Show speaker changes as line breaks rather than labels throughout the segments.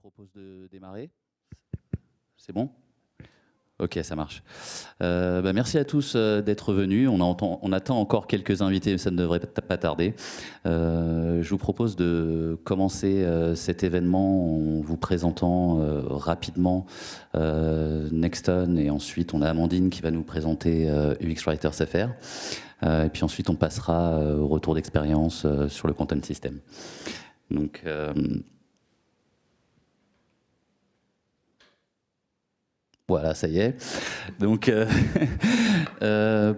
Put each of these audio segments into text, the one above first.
propose de démarrer. C'est bon ? Ok, ça marche. Merci à tous d'être venus. On attend encore quelques invités, mais ça ne devrait pas tarder. Je vous propose de commencer cet événement en vous présentant rapidement Nexton, et ensuite on a Amandine qui va nous présenter UX Writers FR. Et puis ensuite on passera au retour d'expérience sur le Content System. Donc, voilà, ça y est. Donc,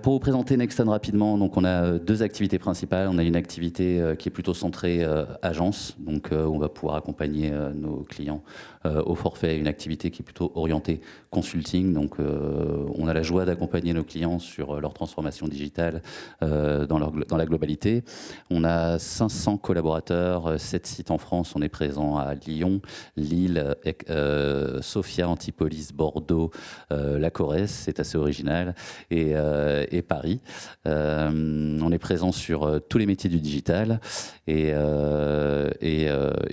pour vous présenter Nexton rapidement, donc on a deux activités principales. On a une activité qui est plutôt centrée agence, donc on va pouvoir accompagner nos clients au forfait. Une activité qui est plutôt orientée consulting, donc on a la joie d'accompagner nos clients sur leur transformation digitale dans la globalité. On a 500 collaborateurs, 7 sites en France. On est présent à Lyon, Lille, Sofia, Antipolis, Bordeaux, la Corrèze, c'est assez original, et Paris. On est présent sur tous les métiers du digital, et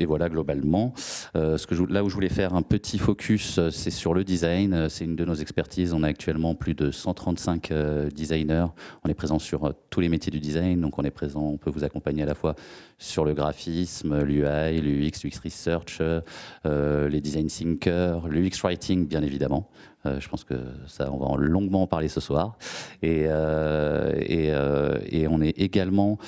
voilà globalement. Là où je voulais faire un petit focus, c'est sur le design. C'est une de nos expertises. On a actuellement plus de 135 designers. On est présent sur tous les métiers du design, donc on peut vous accompagner à la fois sur le graphisme, l'UI, l'UX, l'UX Research, les design thinkers, l'UX Writing bien évidemment. Je pense que ça, on va longuement en parler ce soir. Et on est également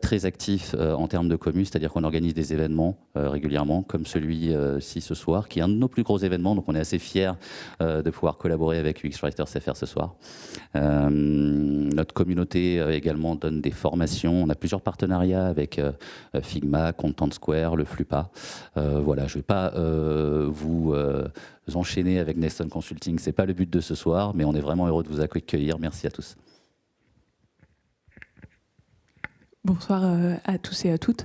très actif en termes de commu, c'est-à-dire qu'on organise des événements régulièrement, comme celui-ci ce soir, qui est un de nos plus gros événements. Donc on est assez fiers de pouvoir collaborer avec UX Writers FR ce soir. Notre communauté également donne des formations. On a plusieurs partenariats avec Figma, Content Square, le Flupa. Voilà, je ne vais pas vous enchaîner avec Nexton Consulting. Ce n'est pas le but de ce soir, mais on est vraiment heureux de vous accueillir. Merci à tous.
Bonsoir à tous et à toutes.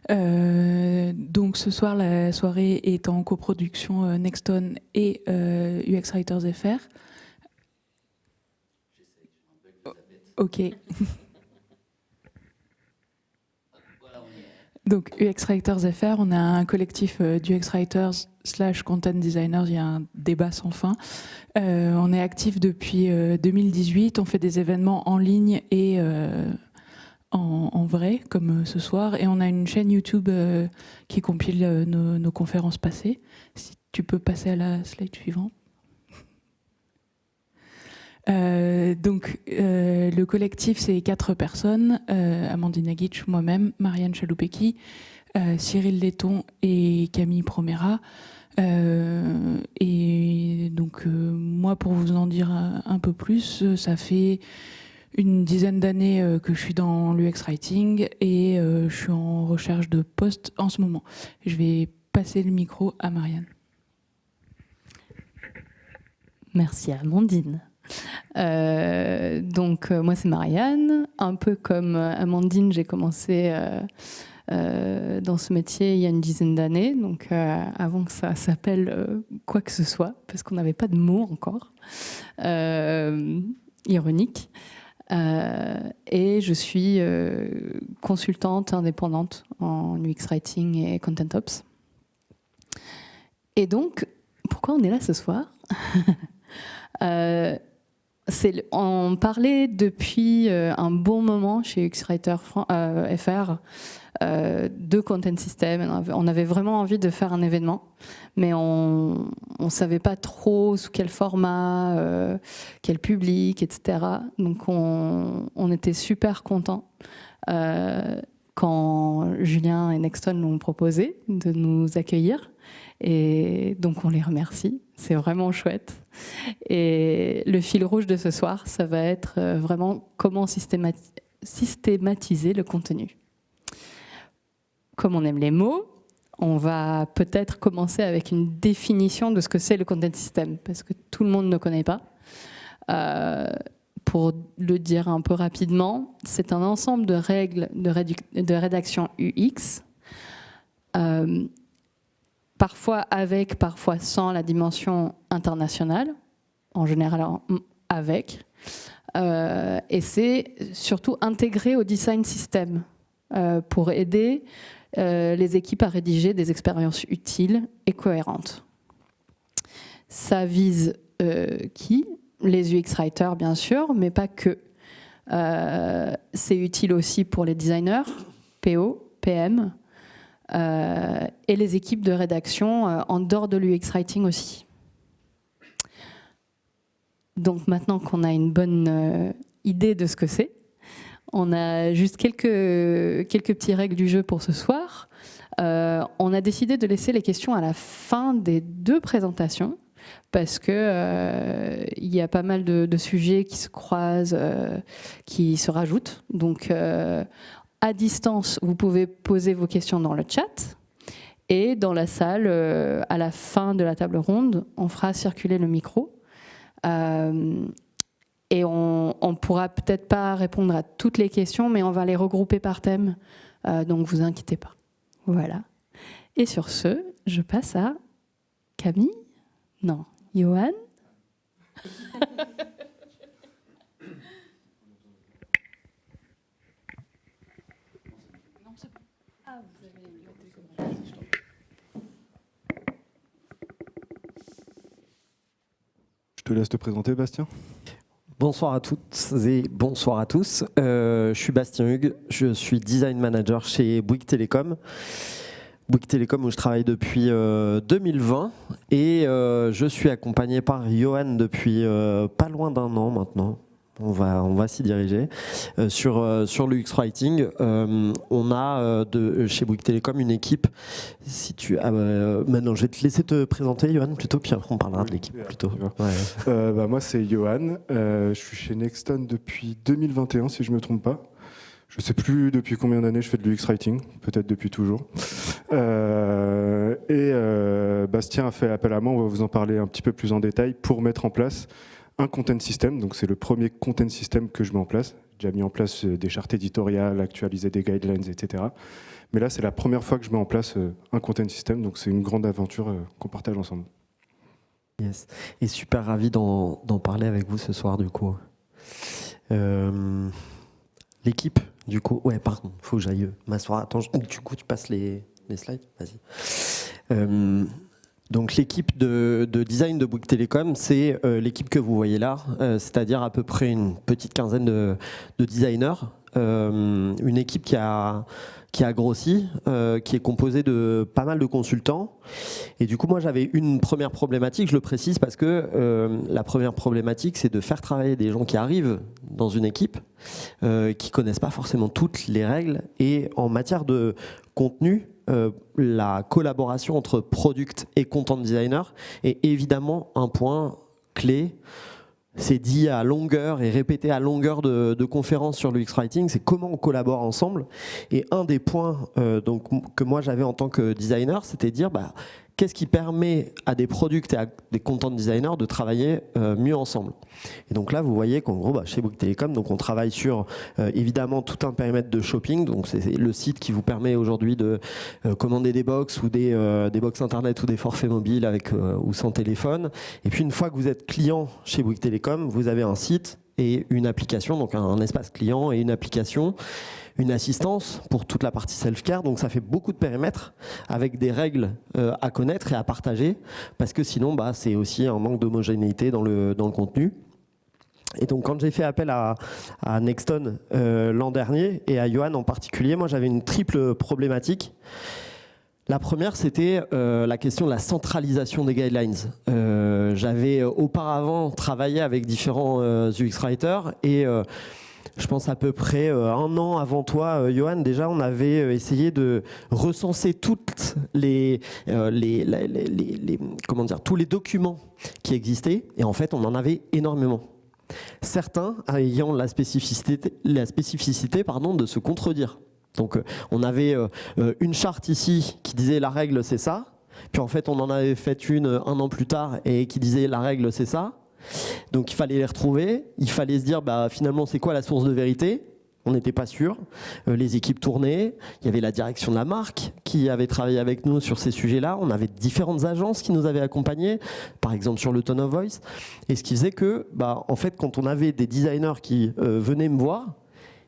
Donc ce soir, la soirée est en coproduction Nexton et UX Writers FR. Ok. Donc UX Writers FR, on a un collectif d'UX Writers / Content Designers, il y a un débat sans fin. On est actif depuis 2018, on fait des événements en ligne et en vrai, comme ce soir, et on a une chaîne YouTube qui compile nos conférences passées. Si tu peux passer à la slide suivante. Donc, le collectif, c'est 4 personnes, Amandine Aguitch, moi-même, Marianne Chaloupeki, Cyril Letton et Camille Promera. Et donc, moi, pour vous en dire un peu plus, ça fait une dizaine d'années que je suis dans l'UX Writing et je suis en recherche de poste en ce moment. Je vais passer le micro à Marianne.
Merci Amandine. Moi c'est Marianne, un peu comme Amandine, j'ai commencé dans ce métier il y a une dizaine d'années, donc avant que ça s'appelle quoi que ce soit, parce qu'on n'avait pas de mots encore, ironique. Et je suis consultante indépendante en UX Writing et Content Ops. Et donc, pourquoi on est là ce soir ? On parlait depuis un bon moment chez UX Writers FR de Content System. On avait vraiment envie de faire un événement, mais on ne savait pas trop sous quel format, quel public, etc. Donc on était super contents quand Julien et Nexton l'ont proposé de nous accueillir. Et donc on les remercie, c'est vraiment chouette. Et le fil rouge de ce soir, ça va être vraiment comment systématiser le contenu. Comme on aime les mots, on va peut-être commencer avec une définition de ce que c'est le content system, parce que tout le monde ne connaît pas. Pour le dire un peu rapidement, c'est un ensemble de règles de rédaction UX, parfois avec, parfois sans la dimension internationale, en général avec, et c'est surtout intégré au design system pour aider les équipes à rédiger des expériences utiles et cohérentes. Ça vise qui ? Les UX writers, bien sûr, mais pas que. C'est utile aussi pour les designers, PO, PM, et les équipes de rédaction en dehors de l'UX writing aussi. Donc maintenant qu'on a une bonne idée de ce que c'est, on a juste quelques petites règles du jeu pour ce soir. On a décidé de laisser les questions à la fin des 2 présentations, parce que il y a pas mal de sujets qui se croisent, qui se rajoutent. Donc, à distance, vous pouvez poser vos questions dans le chat. Et dans la salle, à la fin de la table ronde, on fera circuler le micro. Et on pourra peut-être pas répondre à toutes les questions, mais on va les regrouper par thème. Donc, vous inquiétez pas. Voilà. Et sur ce, je passe à Camille. Non, Johan.
Je te laisse te présenter, Bastien.
Bonsoir à toutes et bonsoir à tous. Je suis Bastien Hugues, je suis design manager chez Bouygues Télécom. Bouygues Télécom où je travaille depuis 2020 et je suis accompagné par Johan depuis pas loin d'1 an maintenant. On va s'y diriger. Sur l'UX Writing, on a chez Bouygues Télécom une équipe. Maintenant, je vais te laisser te présenter, Johan, plutôt, puis après on parlera de l'équipe plutôt.
Ouais. Moi, c'est Johan. Je suis chez Nexton depuis 2021, si je ne me trompe pas. Je ne sais plus depuis combien d'années je fais de l'UX Writing, peut-être depuis toujours. Bastien a fait appel à moi, on va vous en parler un petit peu plus en détail, pour mettre en place un content system. Donc c'est le premier content system que je mets en place. J'ai déjà mis en place des chartes éditoriales, actualisé des guidelines, etc. Mais là, c'est la première fois que je mets en place un content system, donc c'est une grande aventure qu'on partage ensemble.
Yes. Et super ravi d'en parler avec vous ce soir, du coup. L'équipe, du coup... Ouais, pardon, il faut que j'aille m'asseoir. Attends, du coup, tu passes les slides. Vas-y. Donc l'équipe de design de Bouygues Télécom, c'est l'équipe que vous voyez là, c'est-à-dire à peu près une petite quinzaine de designers. Une équipe qui a grossi, qui est composée de pas mal de consultants. Et du coup, moi, j'avais une première problématique, je le précise, parce que la première problématique, c'est de faire travailler des gens qui arrivent dans une équipe, qui connaissent pas forcément toutes les règles. Et en matière de contenu, la collaboration entre product et content designer est évidemment un point clé. C'est dit à longueur et répété à longueur de conférences sur l'UX Writing, c'est comment on collabore ensemble. Et un des points que moi j'avais en tant que designer, c'était de dire qu'est-ce qui permet à des products et à des content designers de travailler mieux ensemble. Et donc là, vous voyez qu'en gros, chez Bouygues Télécom, donc on travaille sur évidemment tout un périmètre de shopping. Donc c'est le site qui vous permet aujourd'hui de commander des box ou des box internet ou des forfaits mobiles avec ou sans téléphone. Et puis une fois que vous êtes client chez Bouygues Télécom, vous avez un site et une application, donc un espace client et une application, une assistance pour toute la partie self-care. Donc ça fait beaucoup de périmètres avec des règles à connaître et à partager, parce que sinon c'est aussi un manque d'homogénéité dans le contenu. Et donc quand j'ai fait appel à Nexton l'an dernier et à Johan en particulier, moi j'avais une triple problématique. La première, c'était la question de la centralisation des guidelines. J'avais auparavant travaillé avec différents UX writers et je pense à peu près 1 an avant toi, Johan, déjà on avait essayé de recenser toutes tous les documents qui existaient, et en fait on en avait énormément. Certains ayant la spécificité de se contredire. Donc on avait une charte ici qui disait la règle c'est ça, puis en fait on en avait fait une 1 an plus tard et qui disait la règle c'est ça. Donc il fallait les retrouver, il fallait se dire finalement c'est quoi la source de vérité. On n'était pas sûr, les équipes tournaient, il y avait la direction de la marque qui avait travaillé avec nous sur ces sujets-là, on avait différentes agences qui nous avaient accompagnés, par exemple sur le tone of voice, et ce qui faisait que en fait quand on avait des designers qui venaient me voir,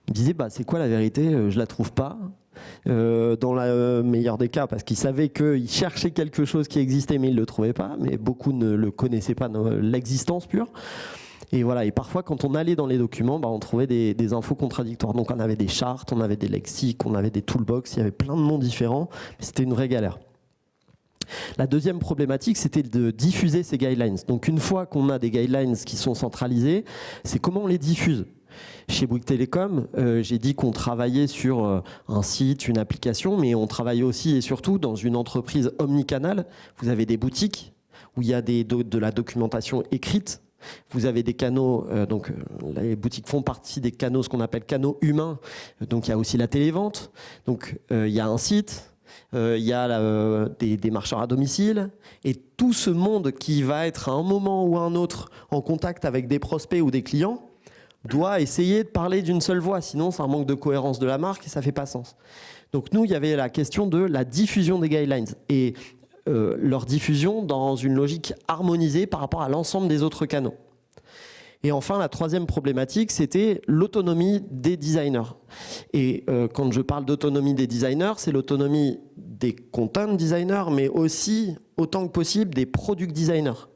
ils me disaient c'est quoi la vérité, je la trouve pas. dans le meilleur des cas, parce qu'ils savaient qu'ils cherchaient quelque chose qui existait mais ils ne le trouvaient pas, mais beaucoup ne le connaissaient pas, l'existence pure. Et voilà, et parfois quand on allait dans les documents, on trouvait des infos contradictoires. Donc on avait des chartes, on avait des lexiques, on avait des toolbox, il y avait plein de noms différents, mais c'était une vraie galère. La deuxième problématique, c'était de diffuser ces guidelines. Donc une fois qu'on a des guidelines qui sont centralisés, c'est comment on les diffuse. Chez Bouygues Telecom, j'ai dit qu'on travaillait sur un site, une application, mais on travaille aussi et surtout dans une entreprise omnicanale. Vous avez des boutiques où il y a de la documentation écrite. Vous avez des canaux, donc les boutiques font partie des canaux, ce qu'on appelle canaux humains. Donc il y a aussi la télévente. Donc il y a un site, il y a des marcheurs à domicile. Et tout ce monde qui va être à un moment ou à un autre en contact avec des prospects ou des clients doit essayer de parler d'une seule voix. Sinon, c'est un manque de cohérence de la marque et ça ne fait pas sens. Donc nous, il y avait la question de la diffusion des guidelines. Et leur diffusion dans une logique harmonisée par rapport à l'ensemble des autres canaux. Et enfin, la troisième problématique, c'était l'autonomie des designers. Et quand je parle d'autonomie des designers, c'est l'autonomie des content designers, mais aussi, autant que possible, des product designers.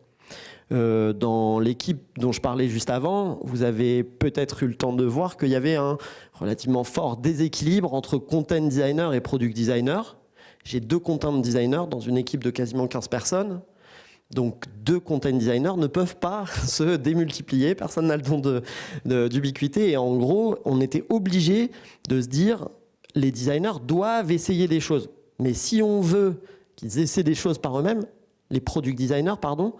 Dans l'équipe dont je parlais juste avant, vous avez peut-être eu le temps de voir qu'il y avait un relativement fort déséquilibre entre content designer et product designer. J'ai 2 content designers dans une équipe de quasiment 15 personnes. Donc 2 content designers ne peuvent pas se démultiplier. Personne n'a le don d'ubiquité. Et en gros, on était obligé de se dire, les designers doivent essayer des choses. Mais si on veut qu'ils essaient des choses par eux-mêmes, les product designers, pardon,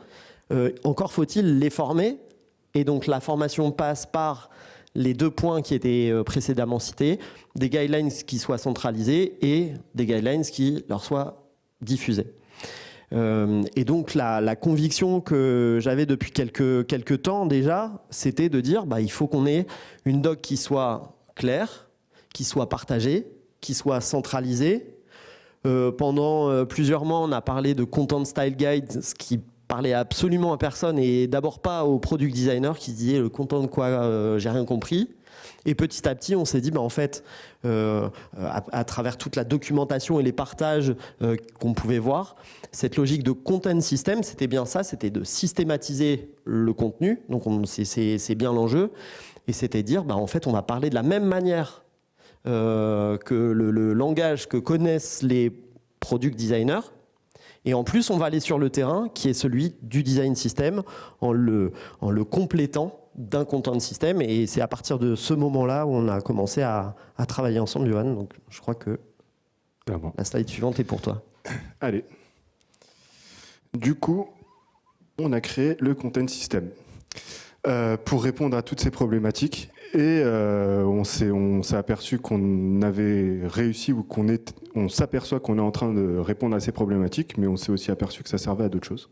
encore faut-il les former. Et donc la formation passe par les 2 points qui étaient précédemment cités, des guidelines qui soient centralisés et des guidelines qui leur soient diffusés. Et donc la conviction que j'avais depuis quelques temps déjà, c'était de dire il faut qu'on ait une doc qui soit claire, qui soit partagée, qui soit centralisée. Pendant plusieurs mois, on a parlé de Content Style Guide, ce qui parlait absolument à personne et d'abord pas aux product designers qui se disaient le content de quoi j'ai rien compris. Et petit à petit, on s'est dit, en fait, à travers toute la documentation et les partages qu'on pouvait voir, cette logique de content system, c'était bien ça, c'était de systématiser le contenu. Donc c'est bien l'enjeu. Et c'était dire, en fait, on va parler de la même manière que le langage que connaissent les product designers. Et en plus, on va aller sur le terrain, qui est celui du design system, en le complétant d'un content system. Et c'est à partir de ce moment-là où on a commencé à travailler ensemble, Johan. Donc je crois que la slide suivante est pour toi.
Allez. Du coup, on a créé le content system pour répondre à toutes ces problématiques. Et on s'est aperçu qu'on avait réussi ou on s'aperçoit qu'on est en train de répondre à ces problématiques, mais on s'est aussi aperçu que ça servait à d'autres choses.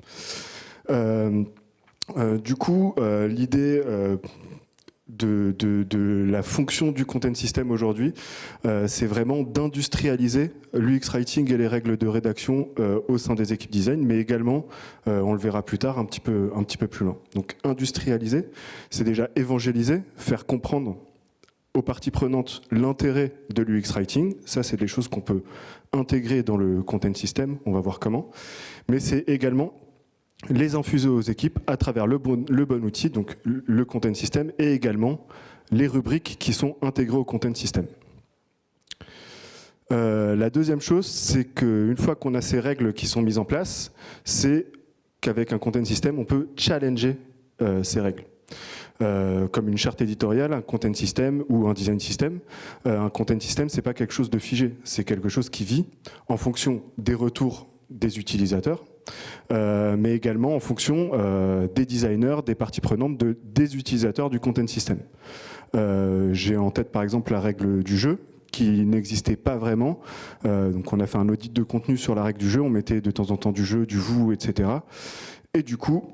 Du coup, l'idée de la fonction du content system aujourd'hui, c'est vraiment d'industrialiser l'UX writing et les règles de rédaction au sein des équipes design, mais également, on le verra plus tard, un petit peu plus loin. Donc industrialiser, c'est déjà évangéliser, faire comprendre aux parties prenantes l'intérêt de l'UX writing. Ça, c'est des choses qu'on peut intégrer dans le content system, on va voir comment. Mais c'est également les infuser aux équipes à travers le bon outil, donc le content system, et également les rubriques qui sont intégrées au content system. La deuxième chose, c'est qu'une fois qu'on a ces règles qui sont mises en place, c'est qu'avec un content system, on peut challenger ces règles. Comme une charte éditoriale, un content system ou un design system. Un content system, c'est pas quelque chose de figé, c'est quelque chose qui vit en fonction des retours des utilisateurs, mais également en fonction des designers, des parties prenantes, des utilisateurs du content system. J'ai en tête par exemple la règle du jeu, qui n'existait pas vraiment. Donc on a fait un audit de contenu sur la règle du jeu, on mettait de temps en temps du jeu, du vous, etc. Et du coup,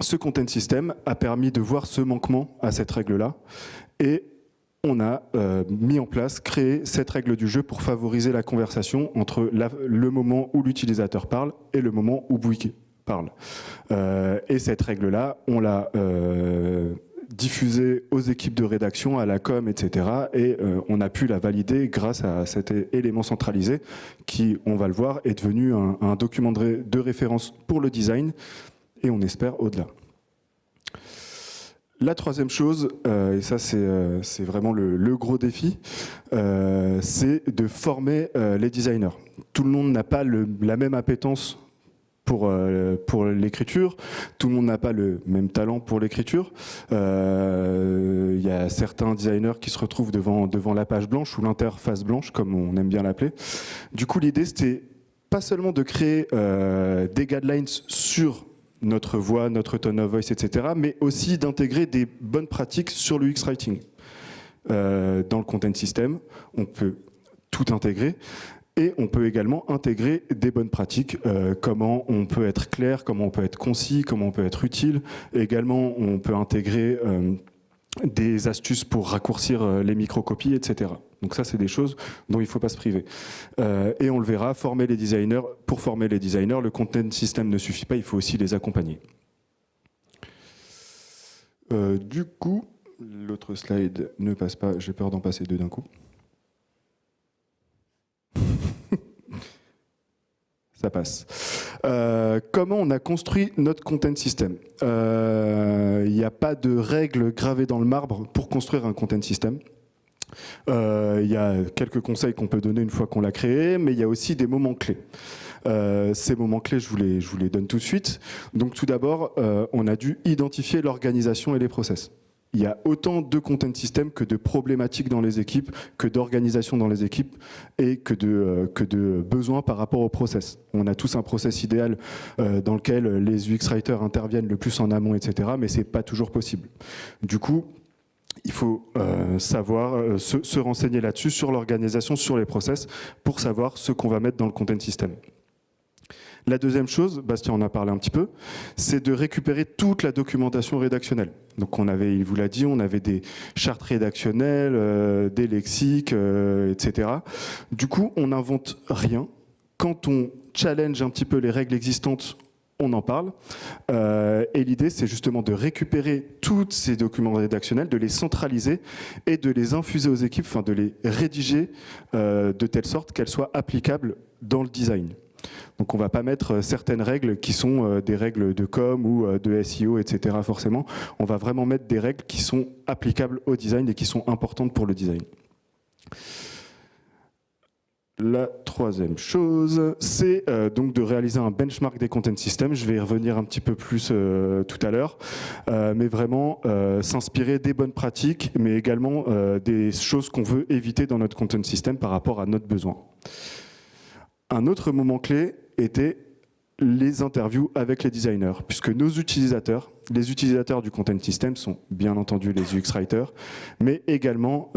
ce content system a permis de voir ce manquement à cette règle-là. Et on a mis en place, créé cette règle du jeu pour favoriser la conversation entre le moment où l'utilisateur parle et le moment où Bouygues parle. Et cette règle-là, on l'a diffusée aux équipes de rédaction, à la com, etc. Et on a pu la valider grâce à cet élément centralisé qui, on va le voir, est devenu un document de référence pour le design et on espère au-delà. La troisième chose, et ça c'est vraiment le gros défi, c'est de former les designers. Tout le monde n'a pas la même appétence pour l'écriture, tout le monde n'a pas le même talent pour l'écriture. Il y a certains designers qui se retrouvent devant la page blanche ou l'interface blanche, comme on aime bien l'appeler. Du coup, l'idée, c'était pas seulement de créer des guidelines sur notre voix, notre tone of voice, etc., mais aussi d'intégrer des bonnes pratiques sur le UX Writing. Dans le content system, on peut tout intégrer. Et on peut également intégrer des bonnes pratiques, comment on peut être clair, comment on peut être concis, comment on peut être utile. Et également, on peut intégrer des astuces pour raccourcir les microcopies, etc. Donc ça, c'est des choses dont il ne faut pas se priver. Et on le verra, former les designers. Pour former les designers, le content system ne suffit pas, il faut aussi les accompagner. Du coup, l'autre slide ne passe pas, j'ai peur d'en passer deux d'un coup. Ça passe. Comment on a construit notre content system? Il n'y a pas de règles gravées dans le marbre pour construire un content system. Il y a quelques conseils qu'on peut donner une fois qu'on l'a créé, mais il y a aussi des moments clés. Ces moments clés, je vous les donne tout de suite. Donc tout d'abord, on a dû identifier l'organisation et les process. Il y a autant de content system que de problématiques dans les équipes, que d'organisation dans les équipes et que de besoins par rapport au process. On a tous un process idéal dans lequel les UX writers interviennent le plus en amont, etc. Mais c'est pas toujours possible. Du coup, il faut savoir se renseigner là-dessus, sur l'organisation, sur les process, pour savoir ce qu'on va mettre dans le content system. La deuxième chose, Bastien en a parlé un petit peu, c'est de récupérer toute la documentation rédactionnelle. Donc il vous l'a dit, on avait des chartes rédactionnelles, des lexiques, etc. Du coup, on n'invente rien. Quand on challenge un petit peu les règles existantes, on en parle. Et l'idée, c'est justement de récupérer tous ces documents rédactionnels, de les centraliser et de les infuser aux équipes, enfin de les rédiger de telle sorte qu'elles soient applicables dans le design. Donc on ne va pas mettre certaines règles qui sont des règles de com ou de SEO, etc. forcément. On va vraiment mettre des règles qui sont applicables au design et qui sont importantes pour le design. La troisième chose, c'est donc de réaliser un benchmark des content systems. Je vais y revenir un petit peu plus tout à l'heure, mais vraiment s'inspirer des bonnes pratiques, mais également des choses qu'on veut éviter dans notre content system par rapport à notre besoin. Un autre moment clé était les interviews avec les designers, puisque nos utilisateurs, les utilisateurs du content system sont bien entendu les UX writers, mais également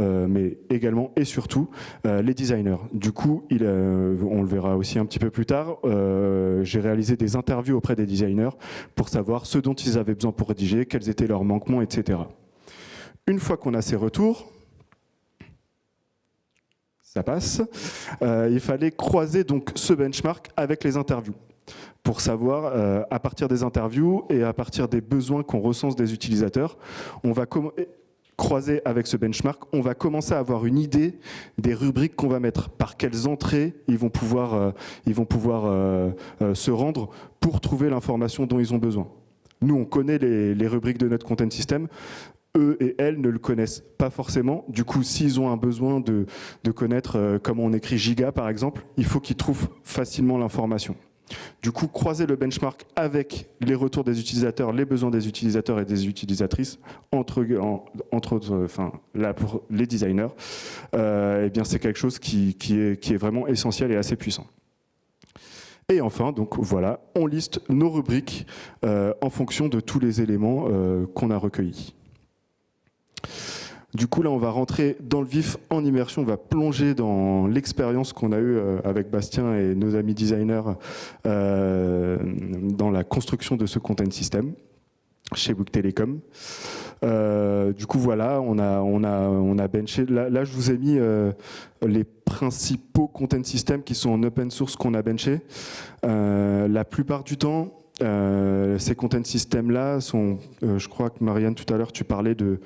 et surtout les designers. Du coup, on le verra aussi un petit peu plus tard, j'ai réalisé des interviews auprès des designers pour savoir ce dont ils avaient besoin pour rédiger, quels étaient leurs manquements, etc. Une fois qu'on a ces retours, ça passe, il fallait croiser donc ce benchmark avec les interviews pour savoir, à partir des interviews et à partir des besoins qu'on recense des utilisateurs, on va croiser avec ce benchmark, on va commencer à avoir une idée des rubriques qu'on va mettre, par quelles entrées ils vont pouvoir se rendre pour trouver l'information dont ils ont besoin. Nous, on connaît les rubriques de notre content system. Eux et elles ne le connaissent pas forcément. Du coup, s'ils ont un besoin de connaître comment on écrit giga, par exemple, il faut qu'ils trouvent facilement l'information. Du coup, croiser le benchmark avec les retours des utilisateurs, les besoins des utilisateurs et des utilisatrices, entre autres, enfin, là pour les designers, eh bien, c'est quelque chose qui est vraiment essentiel et assez puissant. Et enfin, donc voilà, on liste nos rubriques en fonction de tous les éléments qu'on a recueillis. Du coup, là, on va rentrer dans le vif en immersion, on va plonger dans l'expérience qu'on a eue avec Bastien et nos amis designers dans la construction de ce content system chez Bouygues Telecom. Du coup, voilà, on a benché. Là, je vous ai mis les principaux content systems qui sont en open source qu'on a benché. La plupart du temps, Ces content systems-là sont, je crois que Marianne, tout à l'heure, tu parlais de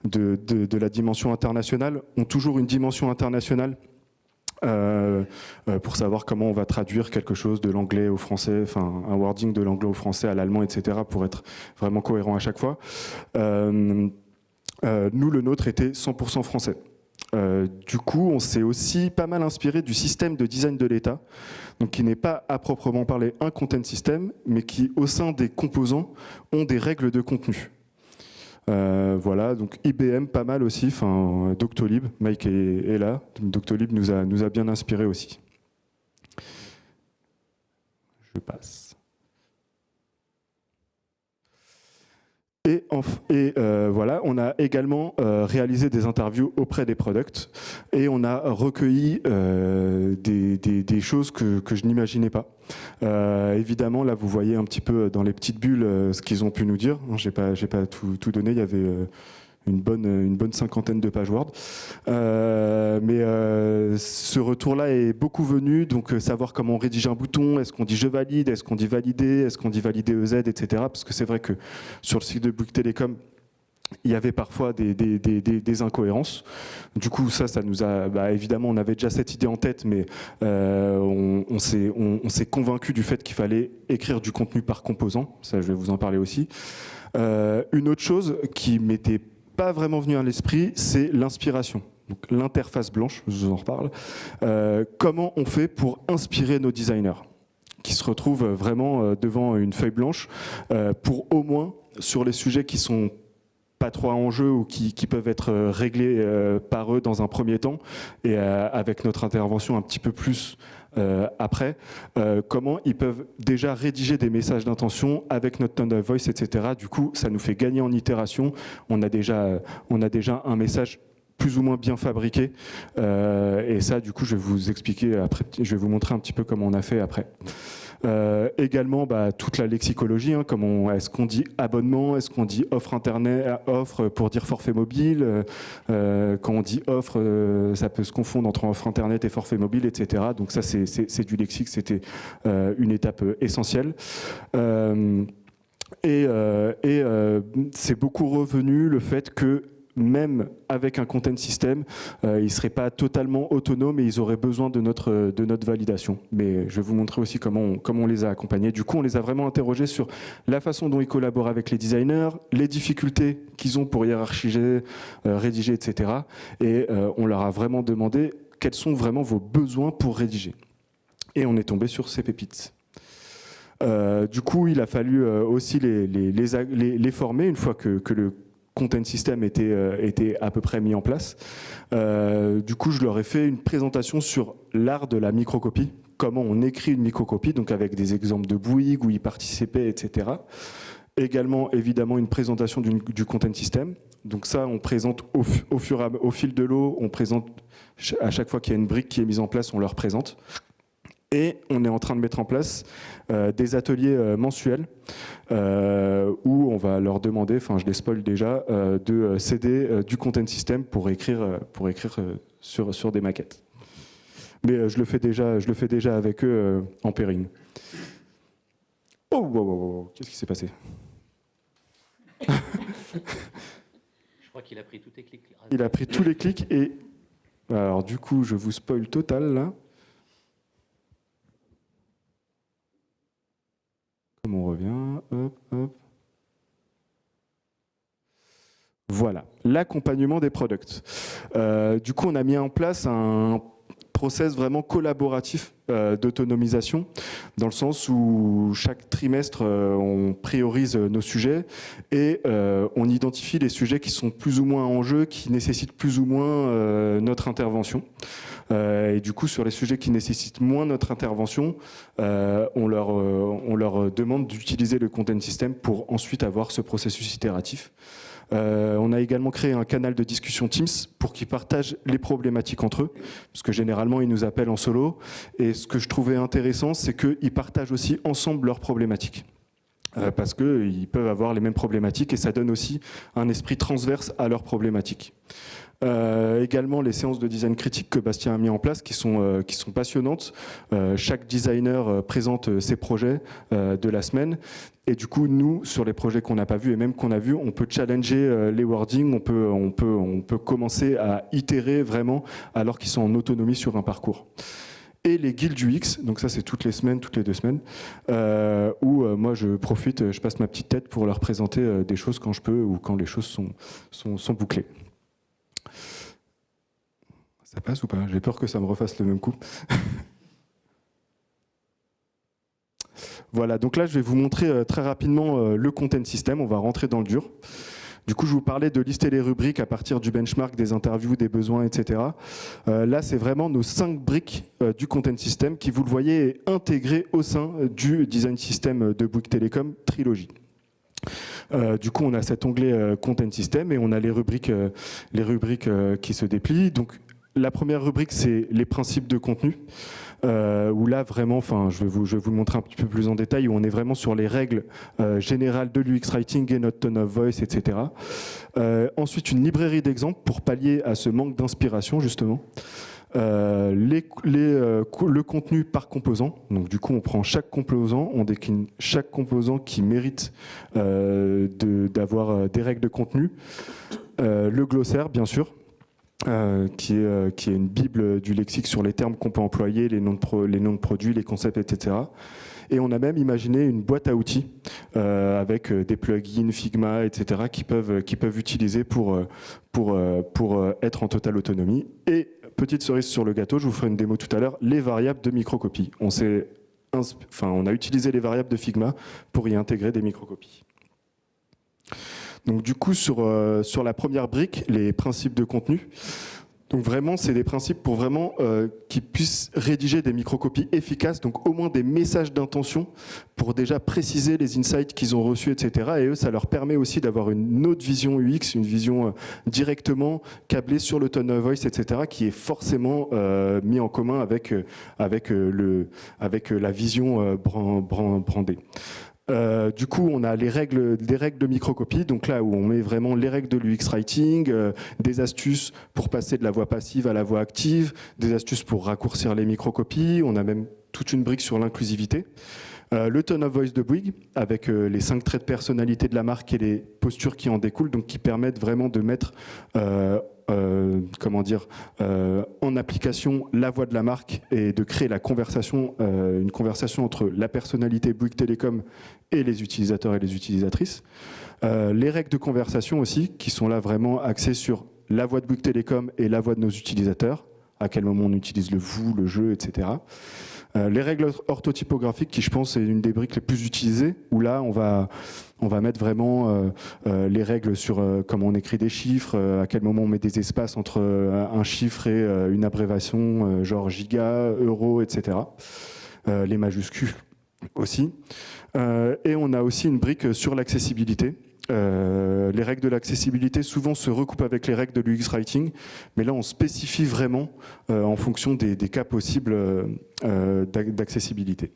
la dimension internationale, ont toujours une dimension internationale pour savoir comment on va traduire quelque chose de l'anglais au français, enfin un wording de l'anglais au français à l'allemand, etc., pour être vraiment cohérent à chaque fois. Nous, le nôtre était 100% français. Du coup, on s'est aussi pas mal inspiré du système de design de l'État, donc qui n'est pas à proprement parler un content system, mais qui, au sein des composants, ont des règles de contenu. Voilà, donc IBM pas mal aussi, enfin Doctolib, Mike est là, Doctolib nous a bien inspiré aussi. Je passe. Et voilà, on a également réalisé des interviews auprès des products et on a recueilli des choses que je n'imaginais pas. Évidemment, là, vous voyez un petit peu dans les petites bulles ce qu'ils ont pu nous dire. J'ai pas tout donné. Il y avait une bonne cinquantaine de pages Word. Mais ce retour-là est beaucoup venu, donc savoir comment on rédige un bouton, est-ce qu'on dit je valide, est-ce qu'on dit valider, est-ce qu'on dit valider EZ, etc. Parce que c'est vrai que sur le site de Bouygues Télécom, il y avait parfois des incohérences. Du coup, ça nous a... évidemment, on avait déjà cette idée en tête, mais on s'est convaincu du fait qu'il fallait écrire du contenu par composant. Ça, je vais vous en parler aussi. Une autre chose qui m'était pas vraiment venu à l'esprit, c'est l'inspiration. Donc l'interface blanche, je vous en reparle. Comment on fait pour inspirer nos designers qui se retrouvent vraiment devant une feuille blanche pour au moins, sur les sujets qui sont pas trop en jeu ou qui peuvent être réglés par eux dans un premier temps et avec notre intervention un petit peu plus après, comment ils peuvent déjà rédiger des messages d'intention avec notre tone of voice, etc. Du coup, ça nous fait gagner en itération. On a déjà un message plus ou moins bien fabriqué. Et ça, du coup, je vais vous expliquer après. Je vais vous montrer un petit peu comment on a fait après. Également toute la lexicologie, hein, est-ce qu'on dit abonnement, est-ce qu'on dit offre internet, offre pour dire forfait mobile, quand on dit offre, ça peut se confondre entre offre internet et forfait mobile, etc. Donc ça c'est du lexique, c'était une étape essentielle. C'est beaucoup revenu le fait que même avec un content system, ils ne seraient pas totalement autonomes et ils auraient besoin de notre validation. Mais je vais vous montrer aussi comment on les a accompagnés. Du coup, on les a vraiment interrogés sur la façon dont ils collaborent avec les designers, les difficultés qu'ils ont pour hiérarchiser, rédiger, etc. Et on leur a vraiment demandé quels sont vraiment vos besoins pour rédiger. Et on est tombé sur ces pépites. Du coup, il a fallu aussi les former une fois que le content system était à peu près mis en place. Du coup, je leur ai fait une présentation sur l'art de la microcopie, comment on écrit une microcopie, donc avec des exemples de Bouygues où ils participaient, etc. Également, évidemment, une présentation du content system. Donc ça, on présente au fil de l'eau, on présente à chaque fois qu'il y a une brique qui est mise en place, on leur présente. Et on est en train de mettre en place des ateliers mensuels où on va leur demander, enfin je les spoil déjà, de céder du content system pour écrire sur des maquettes. Mais je le fais déjà avec eux en pairing. Oh, qu'est-ce qui s'est passé?
Je crois qu'il a pris tous les clics.
Il a pris tous les clics et alors du coup je vous spoil total là. On revient, hop. Voilà, l'accompagnement des products. Du coup, on a mis en place un process vraiment collaboratif d'autonomisation, dans le sens où chaque trimestre, on priorise nos sujets et on identifie les sujets qui sont plus ou moins en jeu, qui nécessitent plus ou moins notre intervention. Et du coup, sur les sujets qui nécessitent moins notre intervention, on leur demande d'utiliser le content system pour ensuite avoir ce processus itératif. On a également créé un canal de discussion Teams pour qu'ils partagent les problématiques entre eux, parce que généralement, ils nous appellent en solo. Et ce que je trouvais intéressant, c'est qu'ils partagent aussi ensemble leurs problématiques. Parce qu'ils peuvent avoir les mêmes problématiques et ça donne aussi un esprit transverse à leurs problématiques. Également les séances de design critique que Bastien a mis en place qui sont passionnantes. Chaque designer présente ses projets de la semaine. Et du coup, nous, sur les projets qu'on n'a pas vus et même qu'on a vus, on peut challenger les wordings, on peut commencer à itérer vraiment alors qu'ils sont en autonomie sur un parcours. Et les guildes UX, donc ça c'est toutes les semaines, toutes les 2 semaines, où moi je profite, je passe ma petite tête pour leur présenter des choses quand je peux ou quand les choses sont bouclées. Ça passe ou pas? J'ai peur que ça me refasse le même coup. Voilà, donc là je vais vous montrer très rapidement le content system, on va rentrer dans le dur. Du coup, je vous parlais de lister les rubriques à partir du benchmark, des interviews, des besoins, etc. Là, c'est vraiment nos 5 briques du content system qui, vous le voyez, est intégré au sein du design system de Bouygues Telecom Trilogy. Du coup, on a cet onglet content system et on a les rubriques qui se déplient. Donc, la première rubrique, c'est les principes de contenu. Où là vraiment, je vais vous le montrer un petit peu plus en détail, où on est vraiment sur les règles générales de l'UX Writing et notre tone of voice, etc. Ensuite, une librairie d'exemples pour pallier à ce manque d'inspiration, justement. Le contenu par composant. Donc du coup, on prend chaque composant, on décline chaque composant qui mérite d'avoir des règles de contenu. Le glossaire, bien sûr. Qui est une bible du lexique sur les termes qu'on peut employer, les noms de produits, les concepts, etc. Et on a même imaginé une boîte à outils avec des plugins, Figma, etc. qui peuvent utiliser pour être en totale autonomie. Et petite cerise sur le gâteau, je vous ferai une démo tout à l'heure, les variables de microcopie. On a utilisé les variables de Figma pour y intégrer des microcopies. Donc du coup, sur la première brique, les principes de contenu, donc vraiment, c'est des principes pour vraiment qu'ils puissent rédiger des microcopies efficaces, donc au moins des messages d'intention pour déjà préciser les insights qu'ils ont reçus, etc. Et eux, ça leur permet aussi d'avoir une autre vision UX, une vision directement câblée sur le tone of voice, etc., qui est forcément mis en commun avec la vision brandée. Du coup, on a des règles de microcopie, donc là où on met vraiment les règles de l'UX Writing, des astuces pour passer de la voix passive à la voix active, des astuces pour raccourcir les microcopies, on a même toute une brique sur l'inclusivité. Le tone of voice de Bouygues, avec les 5 traits de personnalité de la marque et les postures qui en découlent, donc qui permettent vraiment de mettre en application la voix de la marque et de créer une conversation entre la personnalité Bouygues Télécom et les utilisateurs et les utilisatrices. Les règles de conversation aussi, qui sont là vraiment axées sur la voix de Bouygues Télécom et la voix de nos utilisateurs, à quel moment on utilise le vous, le je, etc. Les règles orthotypographiques, qui je pense est une des briques les plus utilisées, où là on va mettre vraiment les règles sur comment on écrit des chiffres, à quel moment on met des espaces entre un chiffre et une abréviation genre giga, euro, etc. Les majuscules aussi. Et on a aussi une brique sur l'accessibilité. Les règles de l'accessibilité souvent se recoupent avec les règles de l'UX Writing, mais là on spécifie vraiment en fonction des cas possibles d'accessibilité.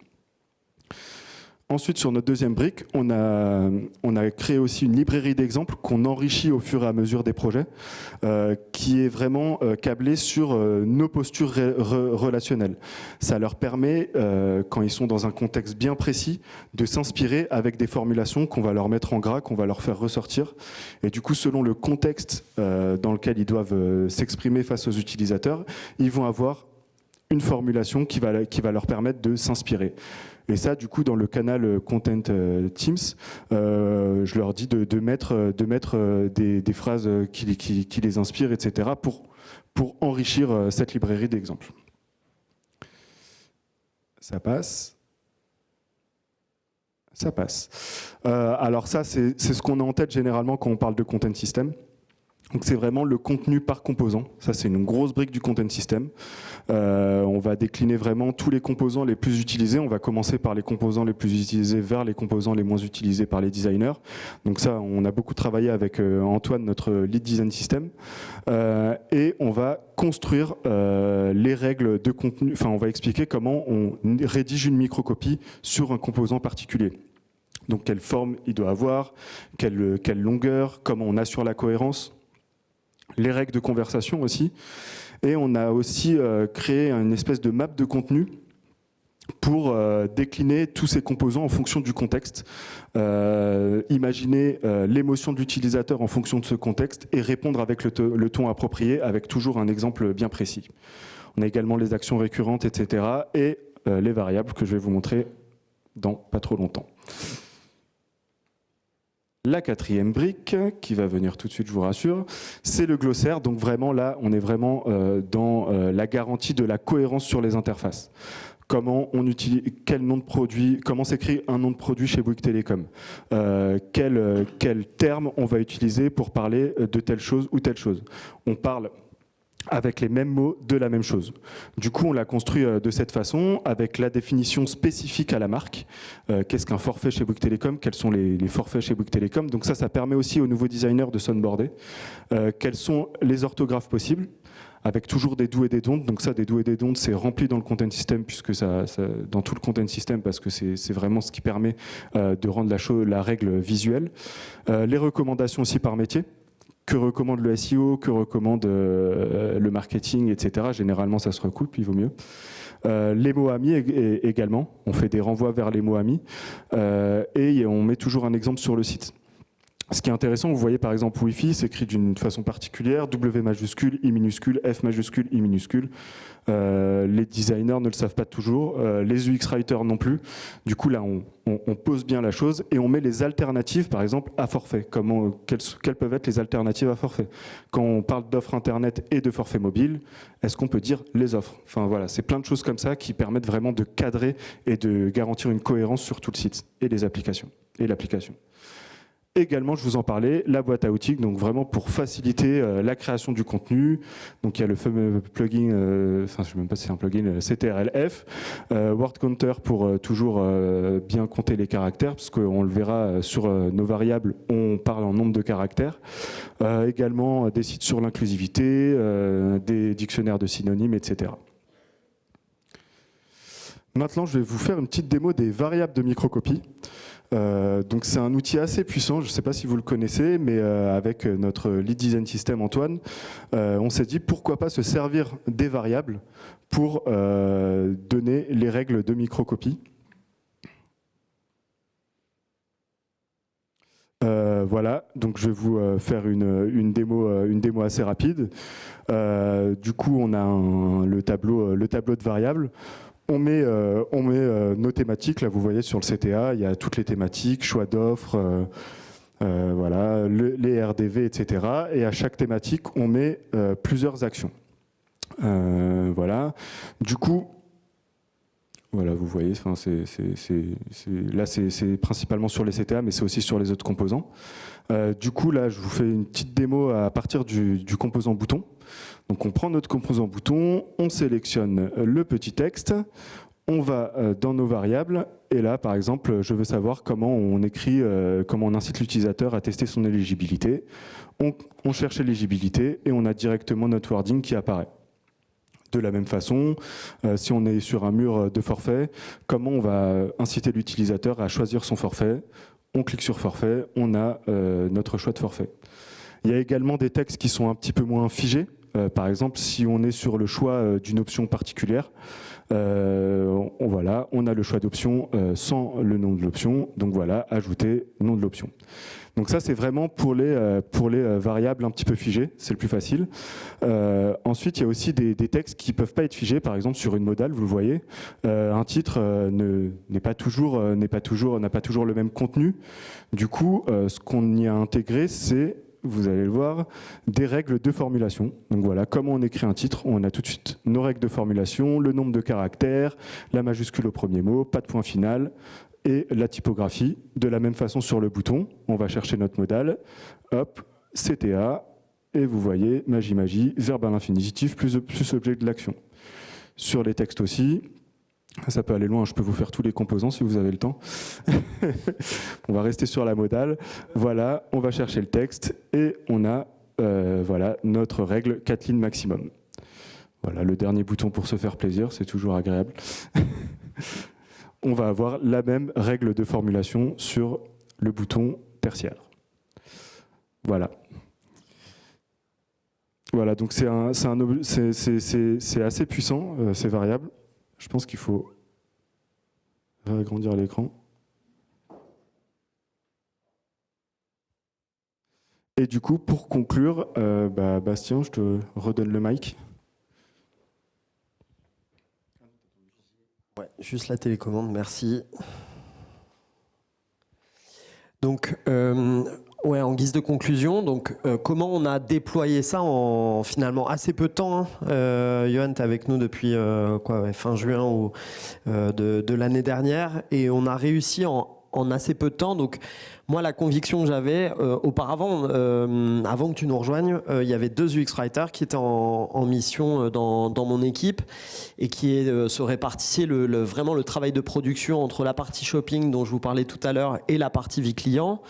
Ensuite, sur notre deuxième brique, on a créé aussi une librairie d'exemples qu'on enrichit au fur et à mesure des projets, qui est vraiment câblée sur nos postures relationnelles. Ça leur permet, quand ils sont dans un contexte bien précis, de s'inspirer avec des formulations qu'on va leur mettre en gras, qu'on va leur faire ressortir. Et du coup, selon le contexte dans lequel ils doivent s'exprimer face aux utilisateurs, ils vont avoir une formulation qui va leur permettre de s'inspirer. Et ça, du coup, dans le canal Content Teams, je leur dis de mettre des phrases qui les inspirent, etc., pour enrichir cette librairie d'exemples. Ça passe. Ça passe. Alors ça, c'est ce qu'on a en tête généralement quand on parle de Content System. Donc c'est vraiment le contenu par composant. Ça, c'est une grosse brique du content system. On va décliner vraiment tous les composants les plus utilisés. On va commencer par les composants les plus utilisés vers les composants les moins utilisés par les designers. Donc ça, on a beaucoup travaillé avec Antoine, notre lead design system. Et on va construire les règles de contenu. Enfin, on va expliquer comment on rédige une microcopie sur un composant particulier. Donc quelle forme il doit avoir, quelle longueur, comment on assure la cohérence. les règles de conversation aussi. Et on a aussi créé une espèce de map de contenu pour décliner tous ces composants en fonction du contexte, imaginer l'émotion de l'utilisateur en fonction de ce contexte et répondre avec le ton approprié, avec toujours un exemple bien précis. On a également les actions récurrentes, etc. et les variables que je vais vous montrer dans pas trop longtemps. La quatrième brique, qui va venir tout de suite, je vous rassure, c'est le glossaire. Donc vraiment là, on est vraiment dans la garantie de la cohérence sur les interfaces. Comment on utilise, quel nom de produit, comment s'écrit un nom de produit chez Bouygues Télécom, quel terme on va utiliser pour parler de telle chose ou telle chose. On parle avec les mêmes mots de la même chose. Du coup, on l'a construit de cette façon, avec la définition spécifique à la marque. Qu'est-ce qu'un forfait chez Bouygues Télécom? Quels sont les forfaits chez Bouygues Télécom? Donc ça permet aussi aux nouveaux designers de s'onboarder. Quelles sont les orthographes possibles? Avec toujours des do et des don't. Donc ça, des do et des don't, c'est rempli dans le content system, puisque ça dans tout le content system, parce que c'est vraiment ce qui permet de rendre la règle visuelle. Les recommandations aussi par métier. Que recommande le SEO, que recommande le marketing, etc. Généralement, ça se recoupe, il vaut mieux. Les mots amis également. On fait des renvois vers les mots amis. Et on met toujours un exemple sur le site. Ce qui est intéressant, vous voyez par exemple Wi-Fi s'écrit d'une façon particulière, W majuscule, I minuscule, F majuscule, I minuscule. Les designers ne le savent pas toujours, les UX writers non plus. Du coup là, on pose bien la chose et on met les alternatives, par exemple à forfait. Quelles peuvent être les alternatives à forfait? Quand on parle d'offres internet et de forfait mobile, est-ce qu'on peut dire les offres? Enfin voilà, c'est plein de choses comme ça qui permettent vraiment de cadrer et de garantir une cohérence sur tout le site et les applications et l'application. Également, je vous en parlais, la boîte à outils, donc vraiment pour faciliter la création du contenu. Donc il y a le fameux plugin, enfin je ne sais même pas si c'est un plugin, CTRLF, Word Counter pour toujours bien compter les caractères, parce qu'on le verra sur nos variables, on parle en nombre de caractères. Également des sites sur l'inclusivité, des dictionnaires de synonymes, etc. Maintenant, je vais vous faire une petite démo des variables de microcopie. Donc c'est un outil assez puissant, je ne sais pas si vous le connaissez, mais avec notre lead design system Antoine, on s'est dit pourquoi pas se servir des variables pour donner les règles de microcopie. Voilà, donc je vais vous faire une démo assez rapide. Du coup, on a le tableau de variables. On met nos thématiques, là vous voyez sur le CTA, il y a toutes les thématiques, choix d'offres, voilà, les RDV, etc. Et à chaque thématique, on met plusieurs actions. Voilà. Du coup, voilà, vous voyez, enfin, là c'est principalement sur les CTA, mais c'est aussi sur les autres composants. Du coup, là, je vous fais une petite démo à partir du composant bouton. Donc on prend notre composant bouton, on sélectionne le petit texte, on va dans nos variables, et là par exemple je veux savoir comment on écrit, comment on incite l'utilisateur à tester son éligibilité. On cherche l'éligibilité et on a directement notre wording qui apparaît. De la même façon, si on est sur un mur de forfait, comment on va inciter l'utilisateur à choisir son forfait? On clique sur forfait, on a notre choix de forfait. Il y a également des textes qui sont un petit peu moins figés. Par exemple, si on est sur le choix d'une option particulière, voilà, on a le choix d'option sans le nom de l'option. Donc voilà, ajouter nom de l'option. Donc ça, c'est vraiment pour les variables un petit peu figées, c'est le plus facile. Ensuite, il y a aussi des textes qui ne peuvent pas être figés. Par exemple, sur une modale, vous le voyez, un titre n'a pas toujours le même contenu. Du coup, ce qu'on y a intégré, c'est, vous allez le voir, des règles de formulation. Donc voilà, comment on écrit un titre, on a tout de suite nos règles de formulation, le nombre de caractères, la majuscule au premier mot, pas de point final, et la typographie. De la même façon sur le bouton, on va chercher notre modal, hop, CTA, et vous voyez, magie, verbe à l'infinitif plus objet de l'action. Sur les textes aussi, ça peut aller loin, je peux vous faire tous les composants si vous avez le temps. On va rester sur la modale. Voilà, on va chercher le texte et on a voilà, notre règle 4 lignes maximum. Voilà, le dernier bouton pour se faire plaisir, c'est toujours agréable. On va avoir la même règle de formulation sur le bouton tertiaire. Voilà. Voilà, donc c'est assez puissant, c'est variable. Je pense qu'il faut agrandir l'écran. Et du coup, pour conclure, Bastien, je te redonne le mic.
Ouais, juste la télécommande, merci. Donc, en guise de conclusion, comment on a déployé ça en finalement assez peu de temps, hein. Johan, tu es avec nous depuis fin juin de l'année dernière, et on a réussi en assez peu de temps. Donc, moi, la conviction que j'avais auparavant, avant que tu nous rejoignes, il y avait 2 UX writers qui étaient en mission dans mon équipe et qui se répartissaient vraiment le travail de production entre la partie shopping dont je vous parlais tout à l'heure et la partie vie client.